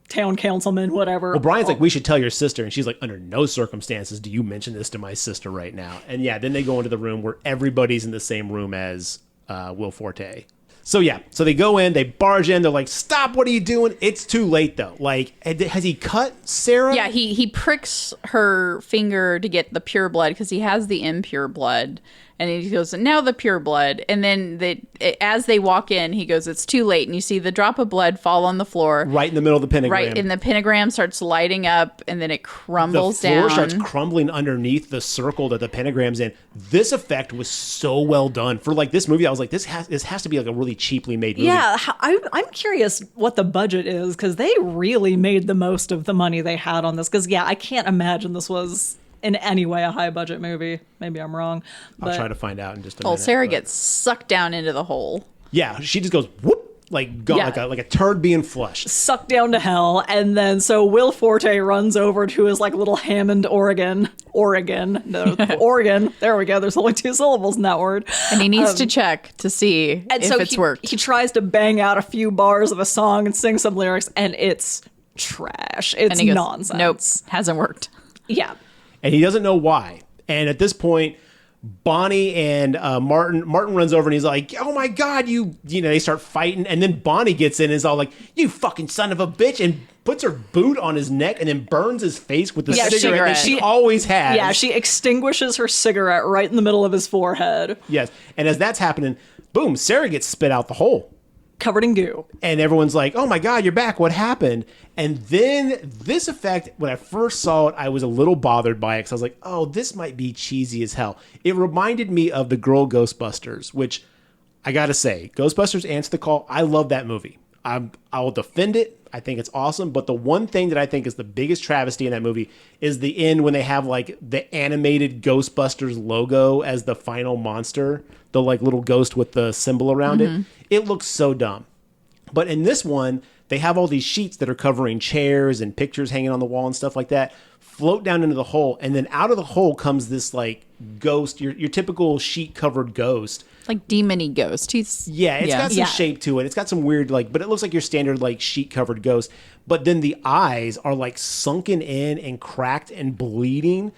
town councilman, whatever. Well, Brian's like, we should tell your sister. And she's like, under no circumstances do you mention this to my sister right now. And yeah, then they go into the room where everybody's in the same room as Will Forte. So yeah, so they go in, they barge in, they're like, stop, what are you doing? It's too late though. Like, has he cut Sarah? Yeah, he pricks her finger to get the pure blood because he has the impure blood. And he goes, now the pure blood. And then as they walk in, he goes, it's too late. And you see the drop of blood fall on the floor. Right in the middle of the pentagram. Right, and the pentagram starts lighting up, and then it crumbles down. The floor starts crumbling underneath the circle that the pentagram's in. This effect was so well done. For like this movie, I was like, this has to be like a really cheaply made movie. Yeah, I'm curious what the budget is, because they really made the most of the money they had on this. Because, yeah, I can't imagine this was in any way a high budget movie. Maybe I'm wrong. But I'll try to find out in just a minute. Sarah gets sucked down into the hole. Yeah, she just goes whoop, like gone, like a turd being flushed. Sucked down to hell. And then so Will Forte runs over to his like little Hammond Oregon. No, Oregon. There we go. There's only 2 syllables in that word. And he needs to check to see if it's worked. He tries to bang out a few bars of a song and sing some lyrics, and it's trash. It's nonsense. Nope, hasn't worked. Yeah. And he doesn't know why. And at this point, Bonnie and Martin runs over and he's like, oh my God, you know, they start fighting. And then Bonnie gets in and is all like, you fucking son of a bitch, and puts her boot on his neck and then burns his face with the cigarette that she always has. Yeah, she extinguishes her cigarette right in the middle of his forehead. Yes. And as that's happening, boom, Sarah gets spit out the hole. Covered in goo. And everyone's like, oh my God, you're back. What happened? And then this effect, when I first saw it, I was a little bothered by it because I was like, oh, this might be cheesy as hell. It reminded me of the girl Ghostbusters, which I got to say, Ghostbusters Answer the Call. I love that movie. I'll defend it. I think it's awesome. But the one thing that I think is the biggest travesty in that movie is the end when they have like the animated Ghostbusters logo as the final monster, the like little ghost with the symbol around it. It looks so dumb. But in this one, they have all these sheets that are covering chairs and pictures hanging on the wall and stuff like that, float down into the hole. And then out of the hole comes this like ghost, your typical sheet covered ghost. Like demon-y ghost. It's got some shape to it. It's got some weird, like, but it looks like your standard, like, sheet-covered ghost. But then the eyes are, like, sunken in and cracked and bleeding.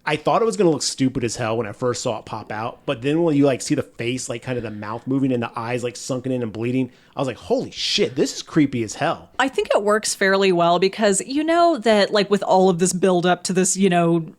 I thought it was going to look stupid as hell when I first saw it pop out. But then when you, like, see the face, like, kind of the mouth moving and the eyes, like, sunken in and bleeding, I was like, holy shit, this is creepy as hell. I think it works fairly well because, you know, that, like, with all of this build-up to this, you know,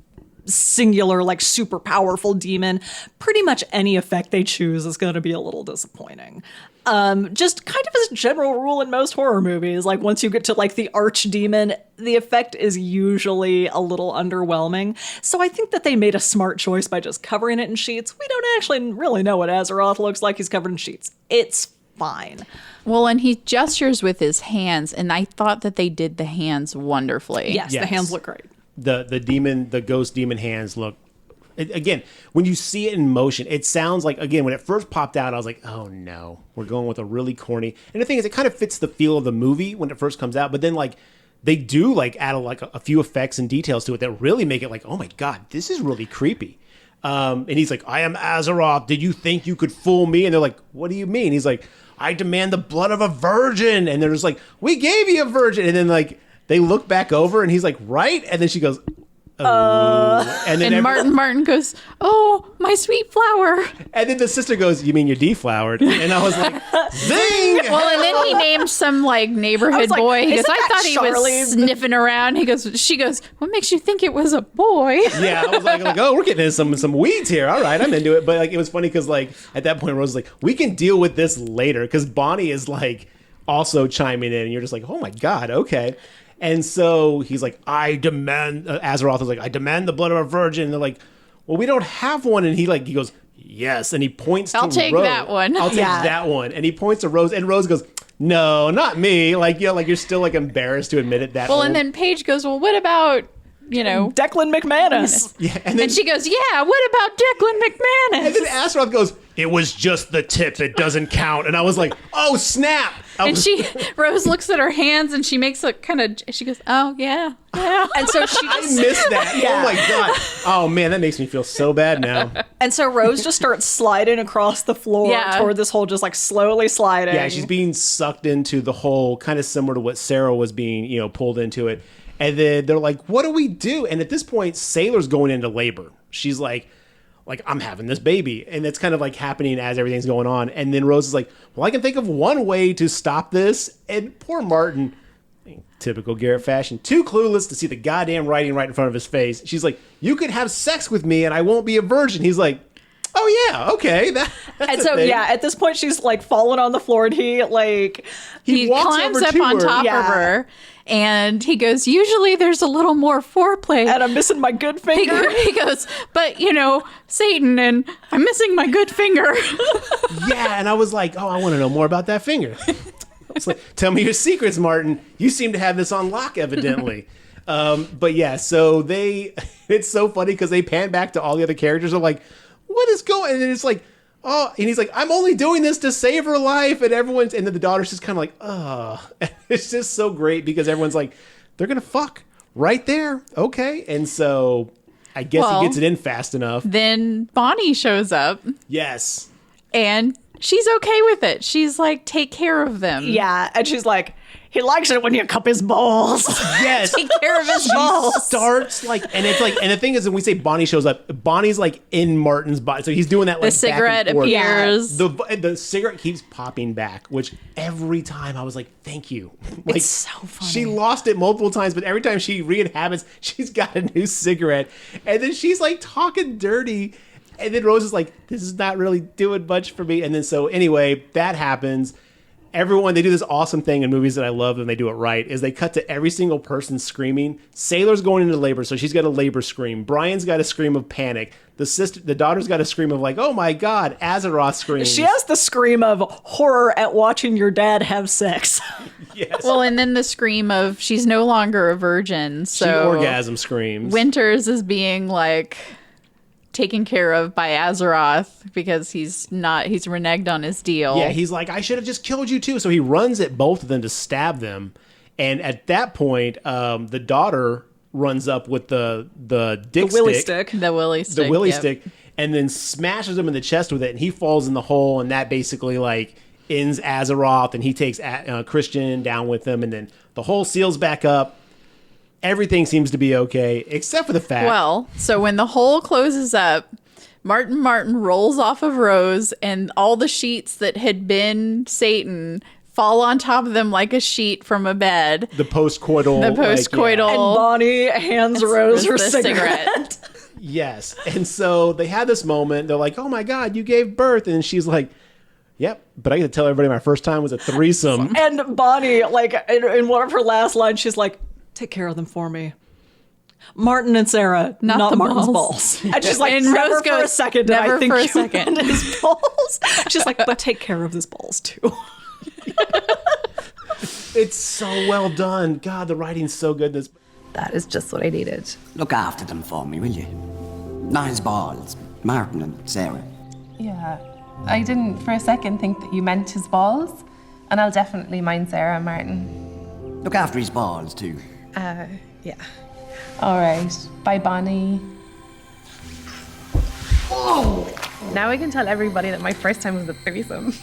singular, like, super powerful demon, pretty much any effect they choose is going to be a little disappointing. Just kind of as a general rule in most horror movies, like once you get to like the archdemon, the effect is usually a little underwhelming. So I think that they made a smart choice by just covering it in sheets. We don't actually really know what Azeroth looks like. He's covered in sheets. It's fine. Well, and he gestures with his hands, and I thought that they did the hands wonderfully. Yes. The hands look great. The ghost demon hands look, again, when you see it in motion, it sounds like, again, when it first popped out, I was like, oh no, we're going with a really corny. And the thing is, it kind of fits the feel of the movie when it first comes out, but then like they do like add like a few effects and details to it that really make it like, oh my God, this is really creepy. And he's like, I am Azeroth. Did you think you could fool me? And they're like, what do you mean? He's like, I demand the blood of a virgin. And they're just like, we gave you a virgin. And then like they look back over and he's like, right? And then she goes, and then Martin goes, oh, my sweet flower. And then the sister goes, you mean you're deflowered? And I was like, zing! Well, and then he named some like neighborhood like, boy. He goes, isn't I that thought he Charlie? was sniffing around. She goes, what makes you think it was a boy? Yeah, I was like, oh, we're getting into some weeds here. All right, I'm into it. But like, it was funny because like at that point, Rose was like, we can deal with this later because Bonnie is like also chiming in, and you're just like, oh my god, okay. And so he's like, I demand, Azeroth is like, I demand the blood of a virgin. And they're like, well, we don't have one. And he goes, yes. And he points to Rose. I'll take that one. I'll take that one. And he points to Rose. And Rose goes, no, not me. Like, you know, like you're still like embarrassed to admit it that Well, old. and then Paige goes, well, what about, you know, Declan McManus. Yeah, and then she goes, yeah, what about Declan McManus? And then Azeroth goes, it was just the tip. It doesn't count. And I was like, oh, snap. Rose looks at her hands and she makes a kind of, she goes, oh, yeah. And so she I missed that. Yeah. Oh, my God. Oh, man, that makes me feel so bad now. And so Rose just starts sliding across the floor toward this hole, just like slowly sliding. Yeah, she's being sucked into the hole, kind of similar to what Sarah was being, you know, pulled into it. And then they're like, what do we do? And at this point, Sailor's going into labor. She's like, I'm having this baby. And it's kind of like happening as everything's going on. And then Rose is like, well, I can think of one way to stop this. And poor Martin, typical Garrett fashion, too clueless to see the goddamn writing right in front of his face. She's like, you could have sex with me and I won't be a virgin. He's like, oh, yeah, okay. That's and so, yeah, at this point, she's like falling on the floor and he climbs up on top of her. And he goes, usually there's a little more foreplay. And I'm missing my good finger. He goes, but, you know, Satan, and I'm missing my good finger. Yeah, and I was like, oh, I want to know more about that finger. It's like, tell me your secrets, Martin. You seem to have this on lock, evidently. But yeah, so it's so funny because they pan back to all the other characters. Are like, what is going? And it's like, oh, and he's like, I'm only doing this to save her life. And then the daughter's just kind of like, oh, it's just so great because everyone's like, they're going to fuck right there. Okay. And so I guess he gets it in fast enough. Then Bonnie shows up. Yes. And she's okay with it. She's like, take care of them. Yeah. And she's like, he likes it when you cup his balls. Yes. Take care of his balls. Starts like, and it's like, and the thing is, when we say Bonnie shows up, Bonnie's like in Martin's body. So he's doing that like the cigarette appears. The cigarette keeps popping back, which every time I was like, thank you. Like, it's so funny. She lost it multiple times, but every time she re-inhabits, she's got a new cigarette. And then she's like talking dirty. And then Rose is like, this is not really doing much for me. And then so anyway, that happens. Everyone, they do this awesome thing in movies that I love and they do it right, is they cut to every single person screaming. Sailor's going into labor, so she's got a labor scream. Brian's got a scream of panic. The daughter's got a scream of like, oh my God, Azeroth screams. She has the scream of horror at watching your dad have sex. Yes. Well, and then the scream of she's no longer a virgin. So she orgasm screams. Winters is being like taken care of by Azeroth because he's reneged on his deal. Yeah, he's like, I should have just killed you too. So he runs at both of them to stab them. And at that point, the daughter runs up with the willy stick. The willy stick. And then smashes him in the chest with it. And he falls in the hole. And that basically like ends Azeroth. And he takes Christian down with him. And then the hole seals back up. Everything seems to be okay, except for the fact. Well, so when the hole closes up, Martin rolls off of Rose, and all the sheets that had been Satan fall on top of them like a sheet from a bed. The post-coital. And Bonnie hands Rose her cigarette. Yes. And so they had this moment. They're like, oh my God, you gave birth. And she's like, yep, but I got to tell everybody my first time was a threesome. And Bonnie, like, in one of her last lines, she's like, take care of them for me. Martin and Sarah, not Martin's balls. And she's like, and never Rose for a second did I think you meant his balls. She's like, but take care of his balls too. It's so well done. God, the writing's so good. That is just what I needed. Look after them for me, will you? Not his balls, Martin and Sarah. Yeah, I didn't for a second think that you meant his balls, and I'll definitely mind Sarah and Martin. Look after his balls, too. Yeah. All right. Bye, Bonnie. Now I can tell everybody that my first time was a threesome.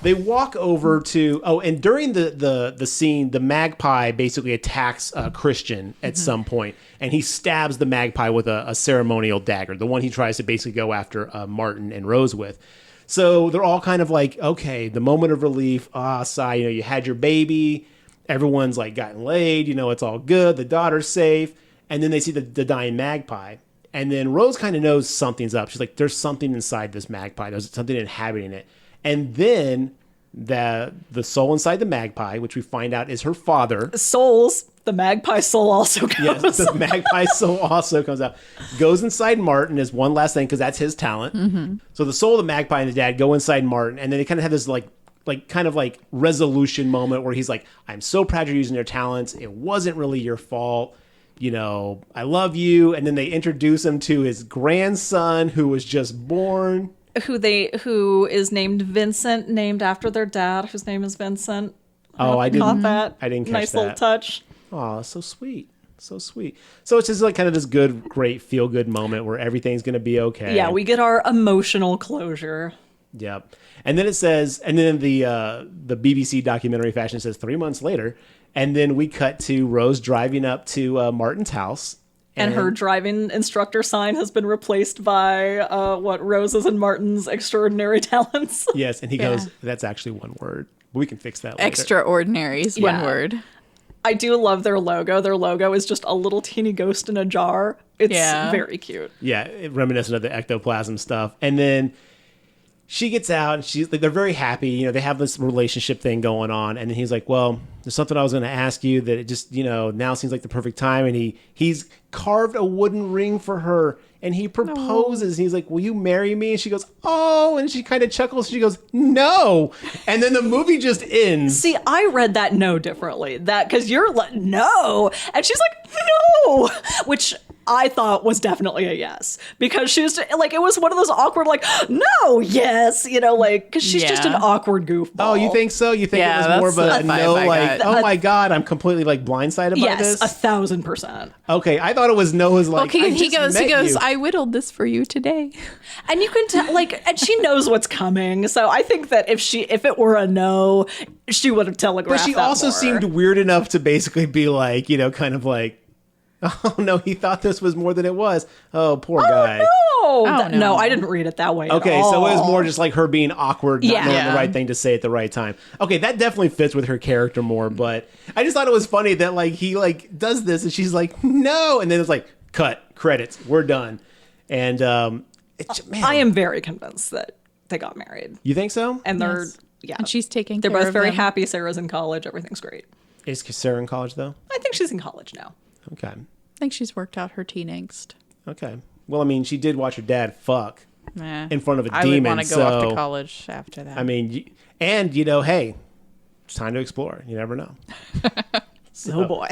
They walk over to and during the scene, the magpie basically attacks Christian at some point, and he stabs the magpie with a ceremonial dagger, the one he tries to basically go after Martin and Rose with. So they're all kind of like, okay, the moment of relief. Sigh. You had your baby, everyone's like gotten laid. It's all good. The daughter's safe, and then they see the dying magpie, and then Rose kind of knows something's up. She's like, there's something inside this magpie. There's something inhabiting it. And then the soul inside the magpie, which we find out is her father. The magpie soul also goes. Yes, the magpie soul also comes out. Goes inside Martin as one last thing, because that's his talent. Mm-hmm. So the soul of the magpie and the dad go inside Martin, and then they kind of have this like resolution moment where he's like, I'm so proud you're using your talents. It wasn't really your fault. I love you. And then they introduce him to his grandson who was just born. Who is named Vincent, named after their dad, whose name is Vincent. I didn't caught that. I didn't catch nice that. Little touch. Oh, so sweet. So sweet. So it's just like kind of this good, great, feel-good moment where everything's going to be okay. Yeah, we get our emotional closure. Yep. And then it says, and then the BBC documentary fashion says 3 months later, and then we cut to Rose driving up to Martin's house. And her driving instructor sign has been replaced by Rose's and Martin's extraordinary talents. Yes, and he goes, that's actually one word. We can fix that later. Extraordinary is one word. I do love their logo. Their logo is just a little teeny ghost in a jar. It's very cute. Yeah, reminiscent of the ectoplasm stuff. And then she gets out, and she's like, they're very happy. They have this relationship thing going on. And then he's like, well, there's something I was going to ask you that it just, now seems like the perfect time. And he's carved a wooden ring for her, and he proposes. And he's like, will you marry me? And she goes, oh, and she kind of chuckles. She goes, no. And then the movie just ends. See, I read that no differently. Because you're like, no. And she's like, no. Which I thought was definitely a yes, because she was like, it was one of those awkward, like, no, yes, because she's just an awkward goofball. Oh, you think so? You think it was more of a no, like, oh my God, I'm completely like blindsided by this? Yes, 1,000%. Okay, I thought it was no, was like, he goes, I whittled this for you today. And you can tell, and she knows what's coming. So I think that if it were a no, she would have telegraphed. But she that also more. seemed weird enough to basically be like, kind of like, oh no, he thought this was more than it was. Oh, poor guy. No, I didn't read it that way. Okay, so it was more just like her being awkward, not knowing Yeah. the right thing to say at the right time. Okay, that definitely fits with her character more, but I just thought it was funny that like he like does this and she's like, no, and then it's like, cut, credits, we're done. And man, I am very convinced that they got married. You think so? And they're and she's taking they're care both of very them. happy. Sarah's in college. Everything's great. Is Sarah in college though? I think she's in college now. Okay. I think she's worked out her teen angst. Okay. Well, I mean, she did watch her dad fuck in front of a I demon. would want to go off to college after that. I mean, and hey, it's time to explore. You never know. Oh boy.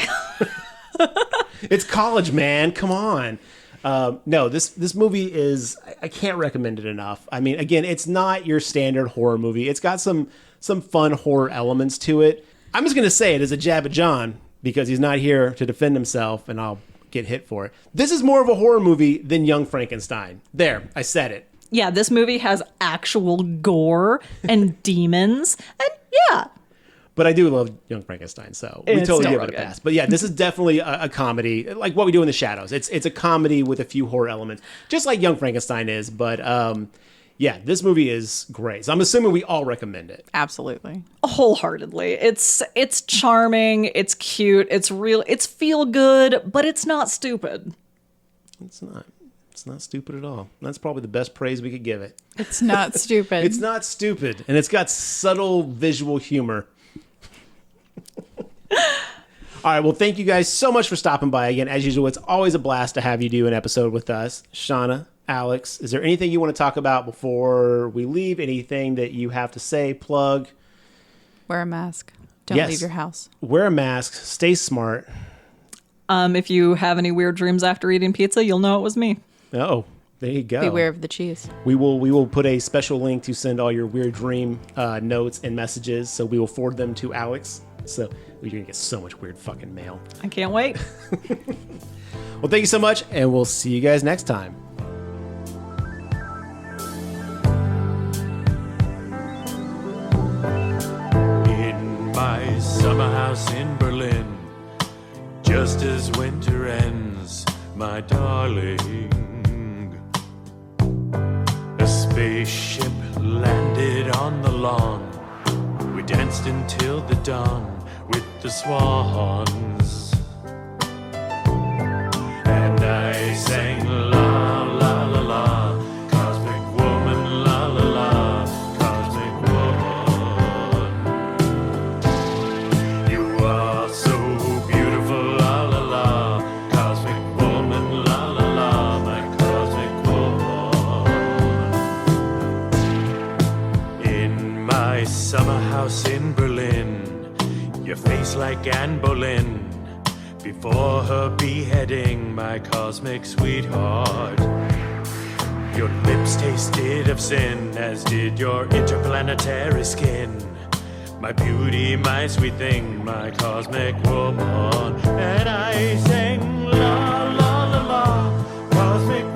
It's college, man. Come on. No, this movie is, I can't recommend it enough. I mean, again, it's not your standard horror movie. It's got some fun horror elements to it. I'm just going to say it as a jab at John because he's not here to defend himself and I'll get hit for it. This is more of a horror movie than Young Frankenstein. There, I said it. Yeah, this movie has actual gore and demons. And yeah. But I do love Young Frankenstein, so we It's totally still give it a good. pass. But yeah, this is definitely a comedy, like What We Do in the Shadows. It's a comedy with a few horror elements, just like Young Frankenstein is. But yeah, this movie is great. So I'm assuming we all recommend it. Absolutely. Wholeheartedly. It's charming, it's cute, it's real, it's feel good, but it's not stupid. It's not stupid at all. That's probably the best praise we could give it. It's not stupid. It's not stupid, and it's got subtle visual humor. All right, well, thank you guys so much for stopping by again. As usual, it's always a blast to have you do an episode with us. Shaunna, Alix, is there anything you want to talk about before we leave? Anything that you have to say, plug? Wear a mask. Don't leave your house. Wear a mask. Stay smart. If you have any weird dreams after eating pizza, you'll know it was me. Oh, there you go. Beware of the cheese. We will put a special link to send all your weird dream notes and messages. So we will forward them to Alix. So you're going to get so much weird fucking mail. I can't wait. Well, thank you so much, and we'll see you guys next time. In my summer house in Berlin, just as winter ends, my darling, a spaceship landed on the lawn. We danced until the dawn with the swans, and I sang la la la la, cosmic woman, la la la, cosmic woman. You are so beautiful, la la la, cosmic woman, la la la, my cosmic woman. In my summer house in Berlin, your face like Anne Boleyn before her beheading, my cosmic sweetheart. Your lips tasted of sin, as did your interplanetary skin. My beauty, my sweet thing, my cosmic woman. And I sang la la la la, cosmic